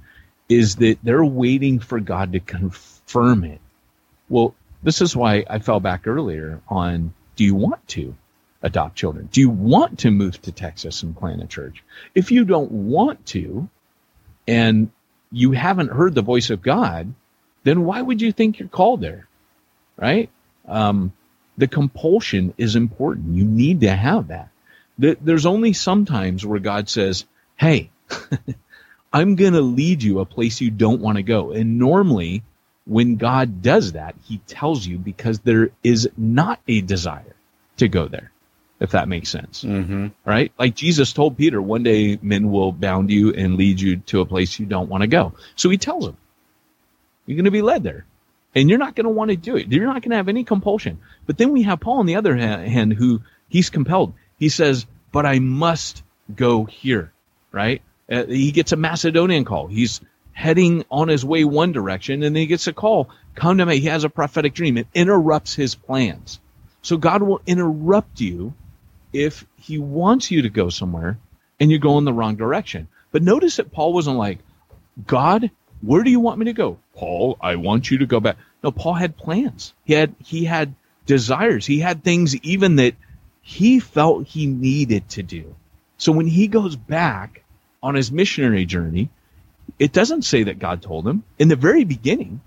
is that they're waiting for God to confirm it. Well, this is why I fell back earlier on, do you want to adopt children? Do you want to move to Texas and plant a church? If you don't want to, and you haven't heard the voice of God, then why would you think you're called there? Right? The compulsion is important. You need to have that. There's only some times where God says, hey, I'm going to lead you a place you don't want to go. And normally when God does that, he tells you because there is not a desire to go there, if that makes sense. Mm-hmm. Right? Like Jesus told Peter, one day men will bound you and lead you to a place you don't want to go. So he tells him, you're going to be led there. And you're not going to want to do it. You're not going to have any compulsion. But then we have Paul on the other hand, who he's compelled. He says, but I must go here, right? He gets a Macedonian call. He's heading on his way one direction, and then he gets a call, come to me. He has a prophetic dream. It interrupts his plans. So God will interrupt you if he wants you to go somewhere and you go in the wrong direction. But notice that Paul wasn't like, God, where do you want me to go? Paul, I want you to go back. No, Paul had plans. He had desires. He had things even that he felt he needed to do. So when he goes back on his missionary journey, it doesn't say that God told him. In the very beginning,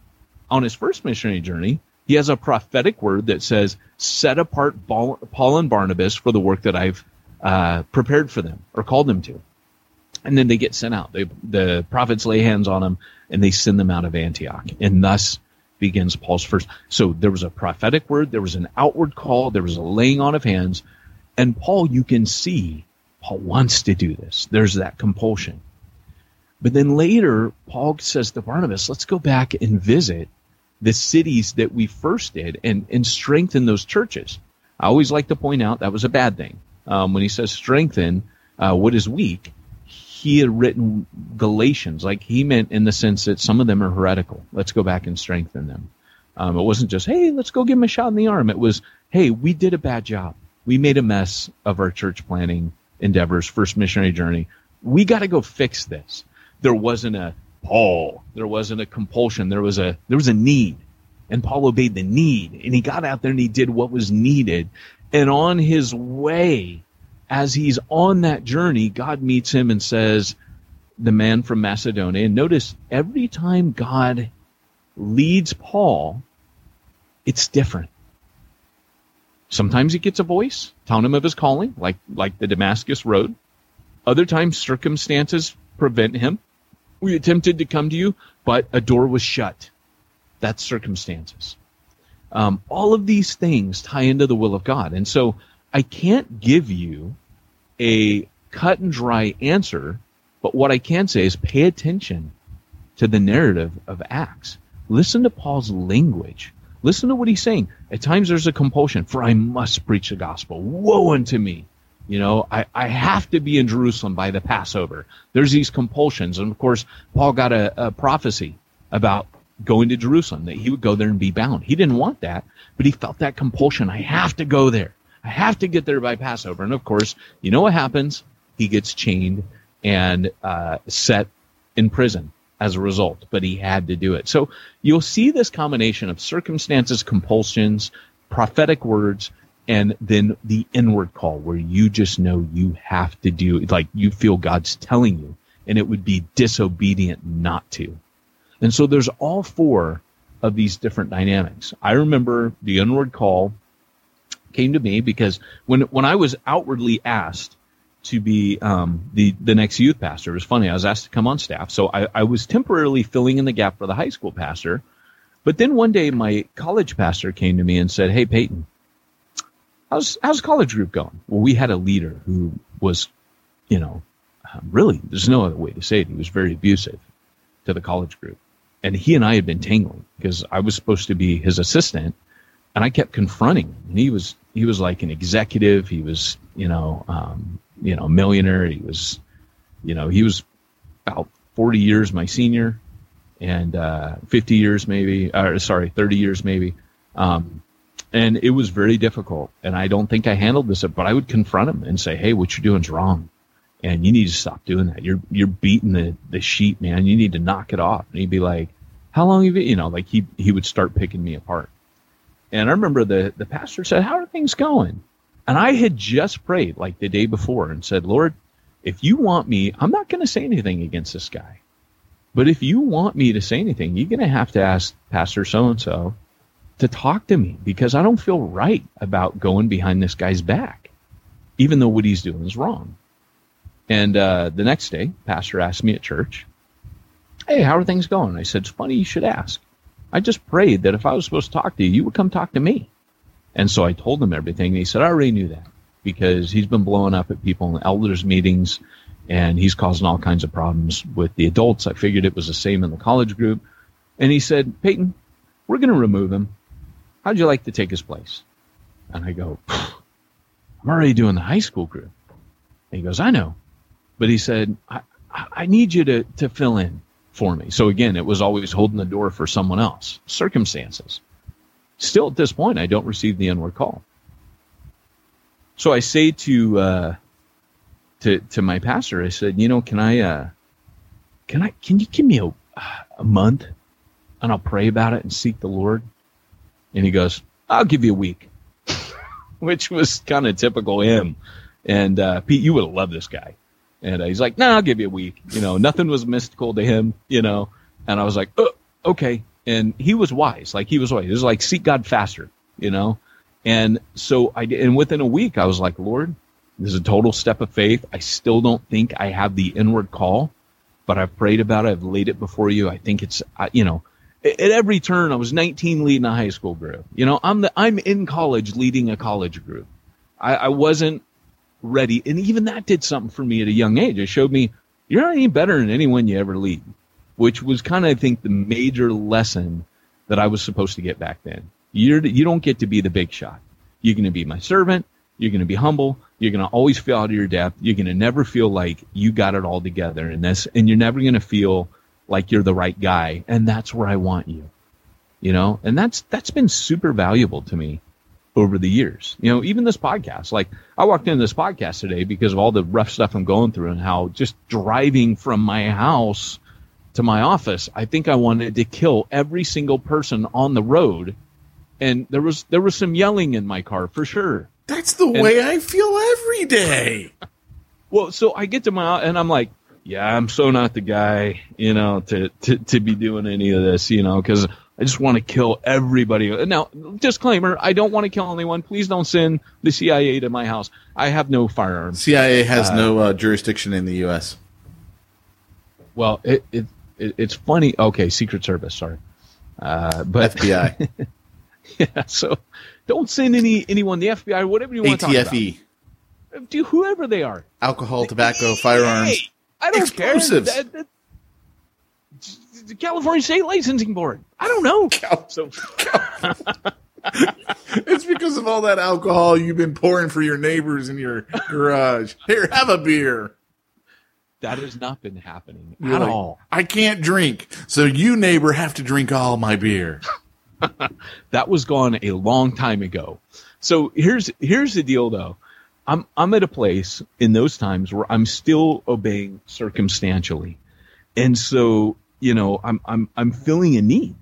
on his first missionary journey, he has a prophetic word that says, set apart Paul and Barnabas for the work that I've prepared for them or called them to. And then they get sent out. The prophets lay hands on them, and they send them out of Antioch. And thus begins Paul's first. So there was a prophetic word, there was an outward call, there was a laying on of hands. And Paul, you can see, Paul wants to do this. There's that compulsion. But then later, Paul says to Barnabas, let's go back and visit the cities that we first did and strengthen those churches. I always like to point out that was a bad thing. When he says strengthen what is weak, he had written Galatians, like he meant in the sense that some of them are heretical. Let's go back and strengthen them. It wasn't just, hey, let's go give them a shot in the arm. It was, hey, we did a bad job. We made a mess of our church planting endeavors, first missionary journey. We got to go fix this. There wasn't a Paul. There wasn't a compulsion. There was a need. And Paul obeyed the need. And he got out there and he did what was needed. And on his way, as he's on that journey, God meets him and says, the man from Macedonia. And notice, every time God leads Paul, it's different. Sometimes he gets a voice telling him of his calling, like the Damascus Road. Other times circumstances prevent him. We attempted to come to you, but a door was shut. That's circumstances. All of these things tie into the will of God. And so I can't give you a cut and dry answer, but what I can say is pay attention to the narrative of Acts. Listen to Paul's language. Listen to what he's saying. At times there's a compulsion, for I must preach the gospel. Woe unto me. You know, I have to be in Jerusalem by the Passover. There's these compulsions. And of course, Paul got a prophecy about going to Jerusalem, that he would go there and be bound. He didn't want that, but he felt that compulsion. I have to go there. I have to get there by Passover. And of course, you know what happens? He gets chained and set in prison as a result, but he had to do it. So you'll see this combination of circumstances, compulsions, prophetic words, and then the inward call where you just know you have to do, like you feel God's telling you, and it would be disobedient not to. And so there's all four of these different dynamics. I remember the inward call came to me because when I was outwardly asked to be the next youth pastor, it was funny, I was asked to come on staff. So I was temporarily filling in the gap for the high school pastor. But then one day my college pastor came to me and said, hey, Peyton, how's college group going? Well, we had a leader who was, really, there's no other way to say it. He was very abusive to the college group. And he and I had been tangling because I was supposed to be his assistant, and I kept confronting him. And he was like an executive. He was, a millionaire. He was about 40 years my senior, and 30 years maybe. And it was very difficult. And I don't think I handled this, but I would confront him and say, hey, what you're doing is wrong. And you need to stop doing that. You're beating the sheep, man. You need to knock it off. And he'd be like, how long have you, like he would start picking me apart. And I remember the pastor said, how are things going? And I had just prayed like the day before and said, Lord, if you want me, I'm not going to say anything against this guy. But if you want me to say anything, you're going to have to ask Pastor so-and-so to talk to me, because I don't feel right about going behind this guy's back, even though what he's doing is wrong. And the next day, pastor asked me at church, hey, how are things going? I said, it's funny you should ask. I just prayed that if I was supposed to talk to you, you would come talk to me. And so I told him everything. And he said, I already knew that, because he's been blowing up at people in the elders meetings, and he's causing all kinds of problems with the adults. I figured it was the same in the college group. And he said, Peyton, we're going to remove him. How'd you like to take his place? And I go, I'm already doing the high school group. And he goes, I know. But he said, I need you to fill in for me. So again, it was always holding the door for someone else. Circumstances. Still at this point, I don't receive the inward call. So I say to my pastor, I said, can you give me a month and I'll pray about it and seek the Lord? And he goes, I'll give you a week, which was kind of typical him. And Pete, you would have loved this guy. And he's like, no, I'll give you a week. Nothing was mystical to him, And I was like, oh, okay. And he was wise. It was like, seek God faster, And so I did. And within a week, I was like, Lord, this is a total step of faith. I still don't think I have the inward call, but I've prayed about it. I've laid it before you. I think it's, at every turn, I was 19 leading a high school group. I'm in college leading a college group. I wasn't ready. And even that did something for me at a young age. It showed me you're not any better than anyone you ever lead, which was kind of, I think, the major lesson that I was supposed to get back then. You don't get to be the big shot. You're going to be my servant. You're going to be humble. You're going to always feel out of your depth. You're going to never feel like you got it all together in this, and you're never going to feel like you're the right guy. And that's where I want you, and that's been super valuable to me over the years. Even this podcast, like I walked into this podcast today because of all the rough stuff I'm going through, and how just driving from my house to my office, I think I wanted to kill every single person on the road. And there was some yelling in my car for sure. That's the way I feel every day. Well, so I get to my, and I'm like, yeah, I'm so not the guy, to be doing any of this, because I just want to kill everybody. Now, disclaimer, I don't want to kill anyone. Please don't send the CIA to my house. I have no firearms. CIA has no jurisdiction in the U.S. Well, it's funny. Okay, Secret Service, sorry. But FBI. Yeah, so don't send anyone, the FBI, whatever you want to talk about. ATFE. Do whoever they are. Alcohol, tobacco, firearms. Hey, I don't explosives. care. The California State Licensing Board. I don't know. So it's because of all that alcohol you've been pouring for your neighbors in your garage. Here, have a beer. That has not been happening You're at like, all. I can't drink, so you, neighbor, have to drink all my beer. That was gone a long time ago. So here's the deal, though. I'm at a place in those times where I'm still obeying circumstantially, and so I'm feeling a need.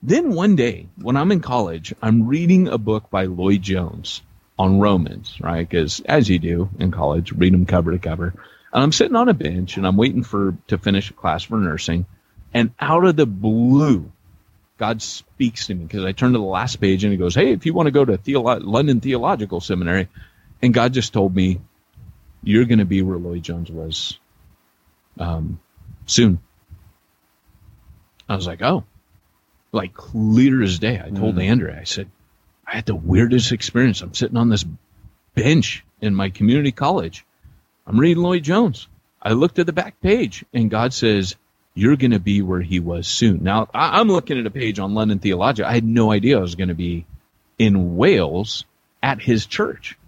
Then one day, when I'm in college, I'm reading a book by Lloyd Jones on Romans, right? Because as you do in college, read them cover to cover. And I'm sitting on a bench and I'm waiting to finish a class for nursing, and out of the blue, God speaks to me because I turn to the last page and he goes, "Hey, if you want to go to London Theological Seminary," and God just told me, "You're going to be where Lloyd Jones was soon." I was like, "Oh," like clear as day. I told Andrea, I said, "I had the weirdest experience. I'm sitting on this bench in my community college. I'm reading Lloyd Jones. I looked at the back page and God says, 'You're going to be where he was soon.'" Now, I'm looking at a page on London Theology. I had no idea I was going to be in Wales at his church.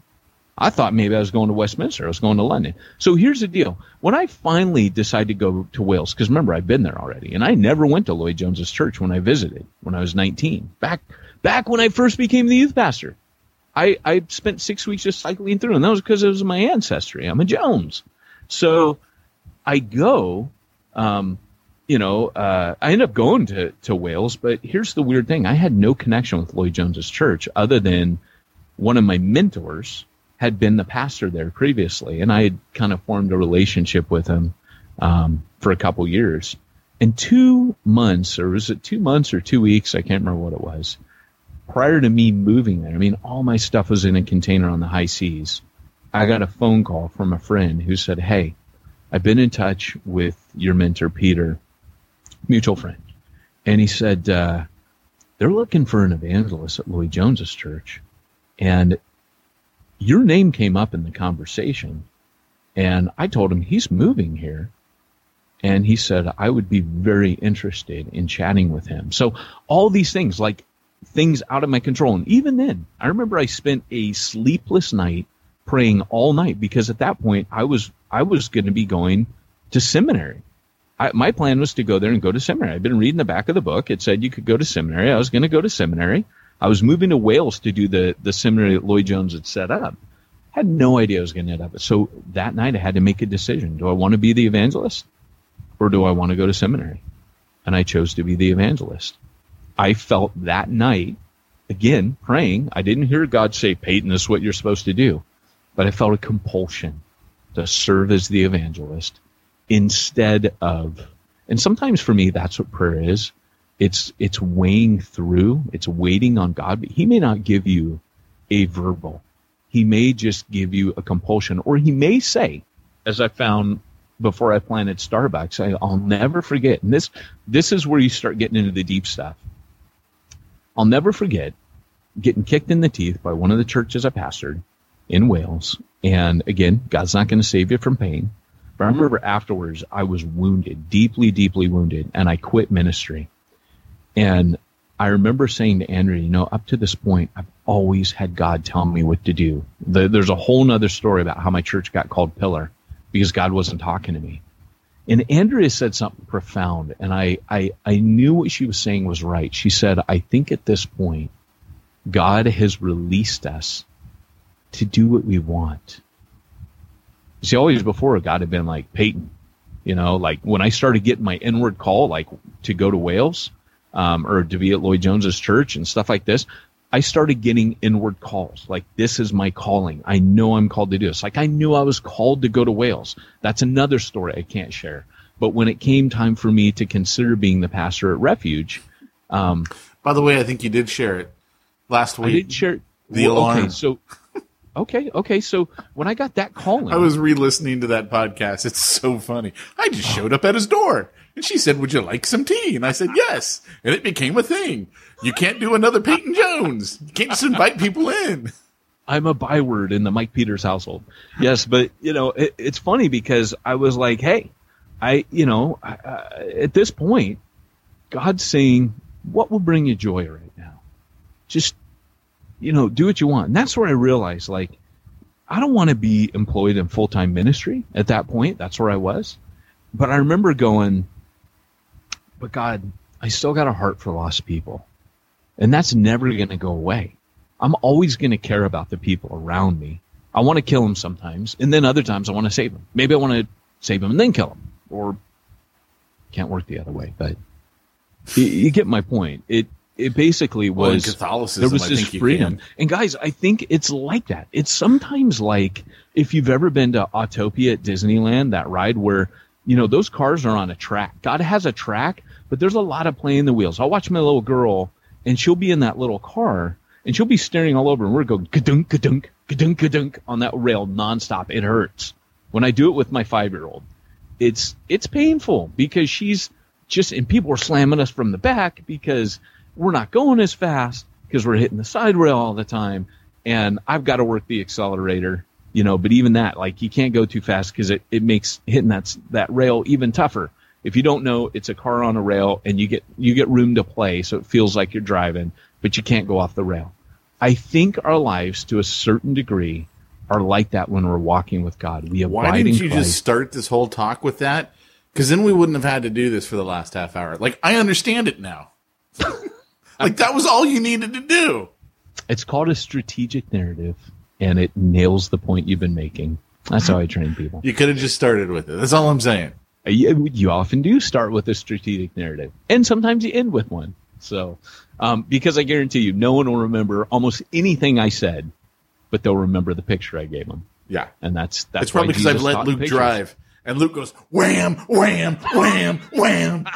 I thought maybe I was going to Westminster. I was going to London. So here's the deal. When I finally decided to go to Wales, because remember, I've been there already, and I never went to Lloyd Jones's church when I visited when I was 19. Back when I first became the youth pastor. I spent 6 weeks just cycling through, and that was because it was my ancestry. I'm a Jones. So I go, I end up going to Wales, but here's the weird thing. I had no connection with Lloyd Jones's church other than one of my mentors had been the pastor there previously, and I had kind of formed a relationship with him for a couple years. And 2 months, or was it 2 months or 2 weeks? I can't remember what it was. Prior to me moving there, I mean, all my stuff was in a container on the high seas. I got a phone call from a friend who said, "Hey, I've been in touch with your mentor, Peter, mutual friend." And he said, they're looking for an evangelist at Lloyd Jones's church. And your name came up in the conversation. And I told him he's moving here. And he said, I would be very interested in chatting with him. So all these things, like things out of my control. And even then, I remember I spent a sleepless night praying all night because at that point I was going to be going to seminary. My plan was to go there and go to seminary. I'd been reading the back of the book. It said you could go to seminary. I was going to go to seminary. I was moving to Wales to do the seminary that Lloyd Jones had set up. Had no idea I was going to end up. So that night I had to make a decision. Do I want to be the evangelist or do I want to go to seminary? And I chose to be the evangelist. I felt that night, again, praying. I didn't hear God say, "Peyton, this is what you're supposed to do." But I felt a compulsion to serve as the evangelist instead of, and sometimes for me, that's what prayer is. It's weighing through, it's waiting on God, but he may not give you a verbal. He may just give you a compulsion, or he may say, as I found before I planted Starbucks, I'll never forget. And this is where you start getting into the deep stuff. I'll never forget getting kicked in the teeth by one of the churches I pastored in Wales. And again, God's not going to save you from pain. But I remember afterwards, I was wounded, deeply, deeply wounded, and I quit ministry. And I remember saying to Andrea, up to this point, I've always had God tell me what to do. There's a whole nother story about how my church got called Pillar because God wasn't talking to me. And Andrea said something profound, and I knew what she was saying was right. She said, I think at this point, God has released us to do what we want. See, always before, God had been like, Peyton, like when I started getting my inward call, like to go to Wales or to be at Lloyd Jones's church and stuff like this, I started getting inward calls. Like, this is my calling. I know I'm called to do this. Like, I knew I was called to go to Wales. That's another story I can't share. But when it came time for me to consider being the pastor at Refuge. By the way, I think you did share it last week. I did share the alarm. Okay. So when I got that calling. I was re-listening to that podcast. It's so funny. I just showed up at his door. And she said, would you like some tea? And I said, yes. And it became a thing. You can't do another Peyton Jones. You can't just invite people in. I'm a byword in the Mike Peters household. Yes, but, it's funny because I was like, hey, at this point, God's saying, what will bring you joy right now? Just, do what you want. And that's where I realized, like, I don't want to be employed in full-time ministry at that point. That's where I was. But I remember going, but God, I still got a heart for lost people. And that's never going to go away. I'm always going to care about the people around me. I want to kill them sometimes, and then other times I want to save them. Maybe I want to save them and then kill them, or can't work the other way. But you get my point. It basically was Catholicism. There was this freedom, and guys, I think it's like that. It's sometimes like if you've ever been to Autopia at Disneyland, that ride where those cars are on a track. God has a track, but there's a lot of playing the wheels. I'll watch my little girl, and she'll be in that little car, and she'll be staring all over, and we're going ka-dunk, ka-dunk, ka-dunk, ka-dunk on that rail nonstop. It hurts. When I do it with my 5-year-old, it's painful because she's just, and people are slamming us from the back because we're not going as fast because we're hitting the side rail all the time, and I've got to work the accelerator, but even that, like, you can't go too fast because it makes hitting that rail even tougher. If you don't know, it's a car on a rail, and you get room to play, so it feels like you're driving, but you can't go off the rail. I think our lives, to a certain degree, are like that when we're walking with God. We abide in Christ. Why didn't you just start this whole talk with that? Because then we wouldn't have had to do this for the last half hour. Like, I understand it now. Like, that was all you needed to do. It's called a strategic narrative, and it nails the point you've been making. That's how I train people. You could have just started with it. That's all I'm saying. You often do start with a strategic narrative, and sometimes you end with one. So, because I guarantee you, no one will remember almost anything I said, but they'll remember the picture I gave them. Yeah. And that's it's probably because I've let Luke drive, and Luke goes, wham, wham, wham, wham.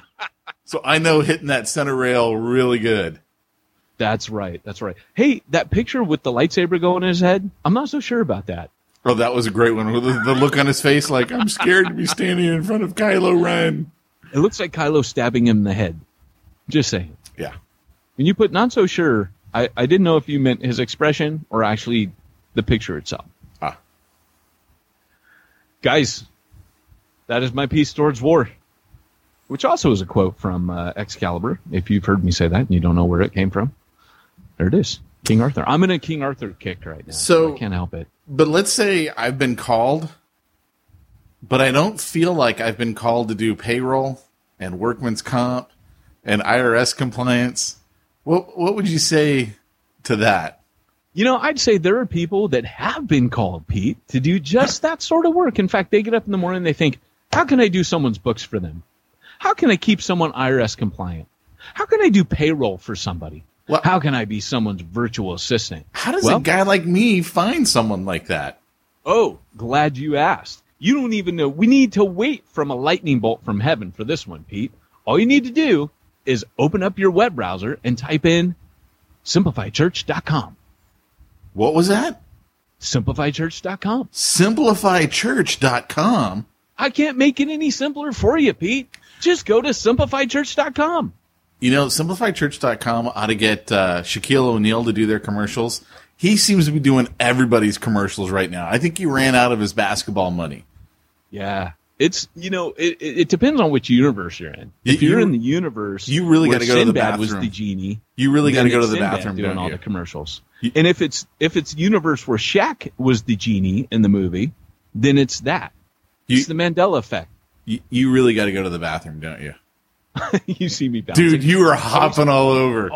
So I know hitting that center rail really good. That's right. That's right. Hey, that picture with the lightsaber going in his head, I'm not so sure about that. Oh, that was a great one. With the look on his face, like, I'm scared to be standing in front of Kylo Ren. It looks like Kylo stabbing him in the head. Just saying. Yeah. When you put not so sure, I didn't know if you meant his expression or actually the picture itself. Ah. Guys, that is my piece towards war, which also is a quote from Excalibur. If you've heard me say that and you don't know where it came from, there it is. King Arthur. I'm in a King Arthur kick right now, so I can't help it. But let's say I've been called, but I don't feel like I've been called to do payroll and workman's comp and IRS compliance. What would you say to that? I'd say there are people that have been called, Pete, to do just that sort of work. In fact, they get up in the morning and they think, how can I do someone's books for them? How can I keep someone IRS compliant? How can I do payroll for somebody? Well, how can I be someone's virtual assistant? How does a guy like me find someone like that? Oh, glad you asked. You don't even know. We need to wait from a lightning bolt from heaven for this one, Pete. All you need to do is open up your web browser and type in simplifychurch.com. What was that? Simplifychurch.com. Simplifychurch.com? I can't make it any simpler for you, Pete. Just go to simplifychurch.com. Simplifychurch.com ought to get Shaquille O'Neal to do their commercials. He seems to be doing everybody's commercials right now. I think he ran out of his basketball money. Yeah. It's, it depends on which universe you're in. If you're in the universe, you really got to go to the bathroom. Was the genie. You really got to go to the bathroom doing all the commercials. And if it's universe where Shaq was the genie in the movie, then it's that. It's the Mandela effect. You really got to go to the bathroom, don't you? You see me bouncing. Dude, you are hopping all over.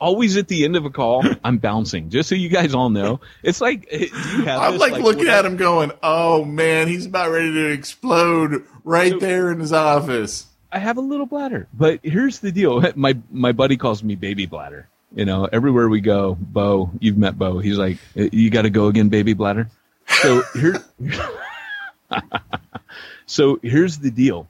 Always at the end of a call, I'm bouncing. Just so you guys all know. It's like, do you have I'm like looking at him going, oh man, he's about ready to explode right there in his office. I have a little bladder. But here's the deal. My buddy calls me baby bladder. Everywhere we go, Bo, you've met Bo. He's like, you got to go again, baby bladder. So here's the deal.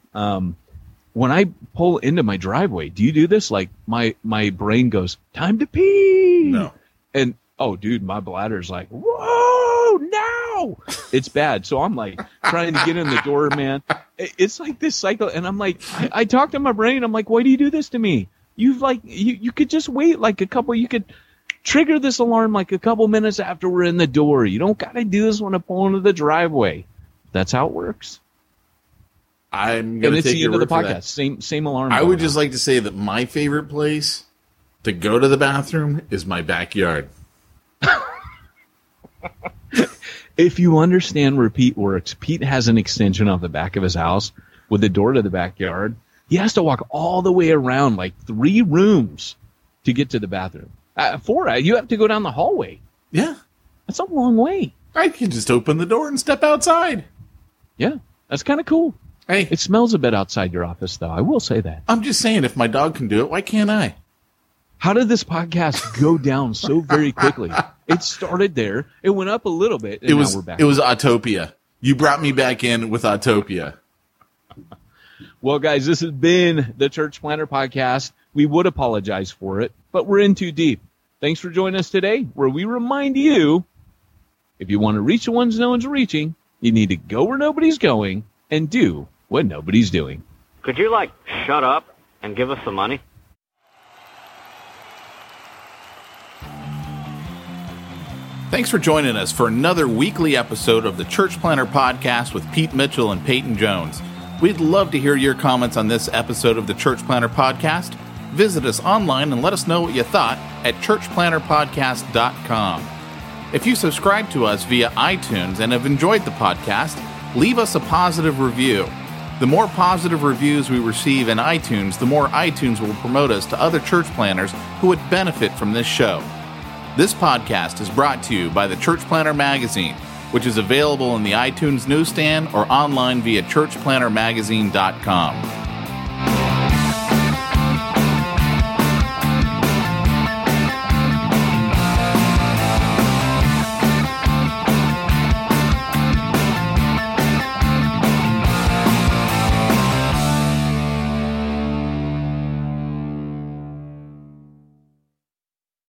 When I pull into my driveway, do you do this? Like my brain goes, time to pee. No. And dude, my bladder's like, whoa, no. It's bad. So I'm like trying to get in the door, man. It's like this cycle. And I'm like, I talk to my brain. I'm like, why do you do this to me? You could just wait you could trigger this alarm like a couple minutes after we're in the door. You don't got to do this when I pull into the driveway. That's how it works. I'm going to take the your end of the word for that. podcast. Same alarm. I would just like to say that my favorite place to go to the bathroom is my backyard. If you understand where Pete works, Pete has an extension off the back of his house with a door to the backyard. He has to walk all the way around like 3 rooms to get to the bathroom. 4, you have to go down the hallway. Yeah. That's a long way. I can just open the door and step outside. Yeah, that's kind of cool. Hey, it smells a bit outside your office, though. I will say that. I'm just saying, if my dog can do it, why can't I? How did this podcast go down so very quickly? It started there. It went up a little bit. And now we're back. It was Autopia. You brought me back in with Autopia. Well, guys, this has been the Church Planter Podcast. We would apologize for it, but we're in too deep. Thanks for joining us today, where we remind you, if you want to reach the ones no one's reaching, you need to go where nobody's going and do what nobody's doing. Could you, shut up and give us some money? Thanks for joining us for another weekly episode of the Church Planter Podcast with Pete Mitchell and Peyton Jones. We'd love to hear your comments on this episode of the Church Planter Podcast. Visit us online and let us know what you thought at churchplanterpodcast.com. If you subscribe to us via iTunes and have enjoyed the podcast, leave us a positive review. The more positive reviews we receive in iTunes, the more iTunes will promote us to other church planners who would benefit from this show. This podcast is brought to you by the Church Planter Magazine, which is available in the iTunes newsstand or online via churchplantermagazine.com.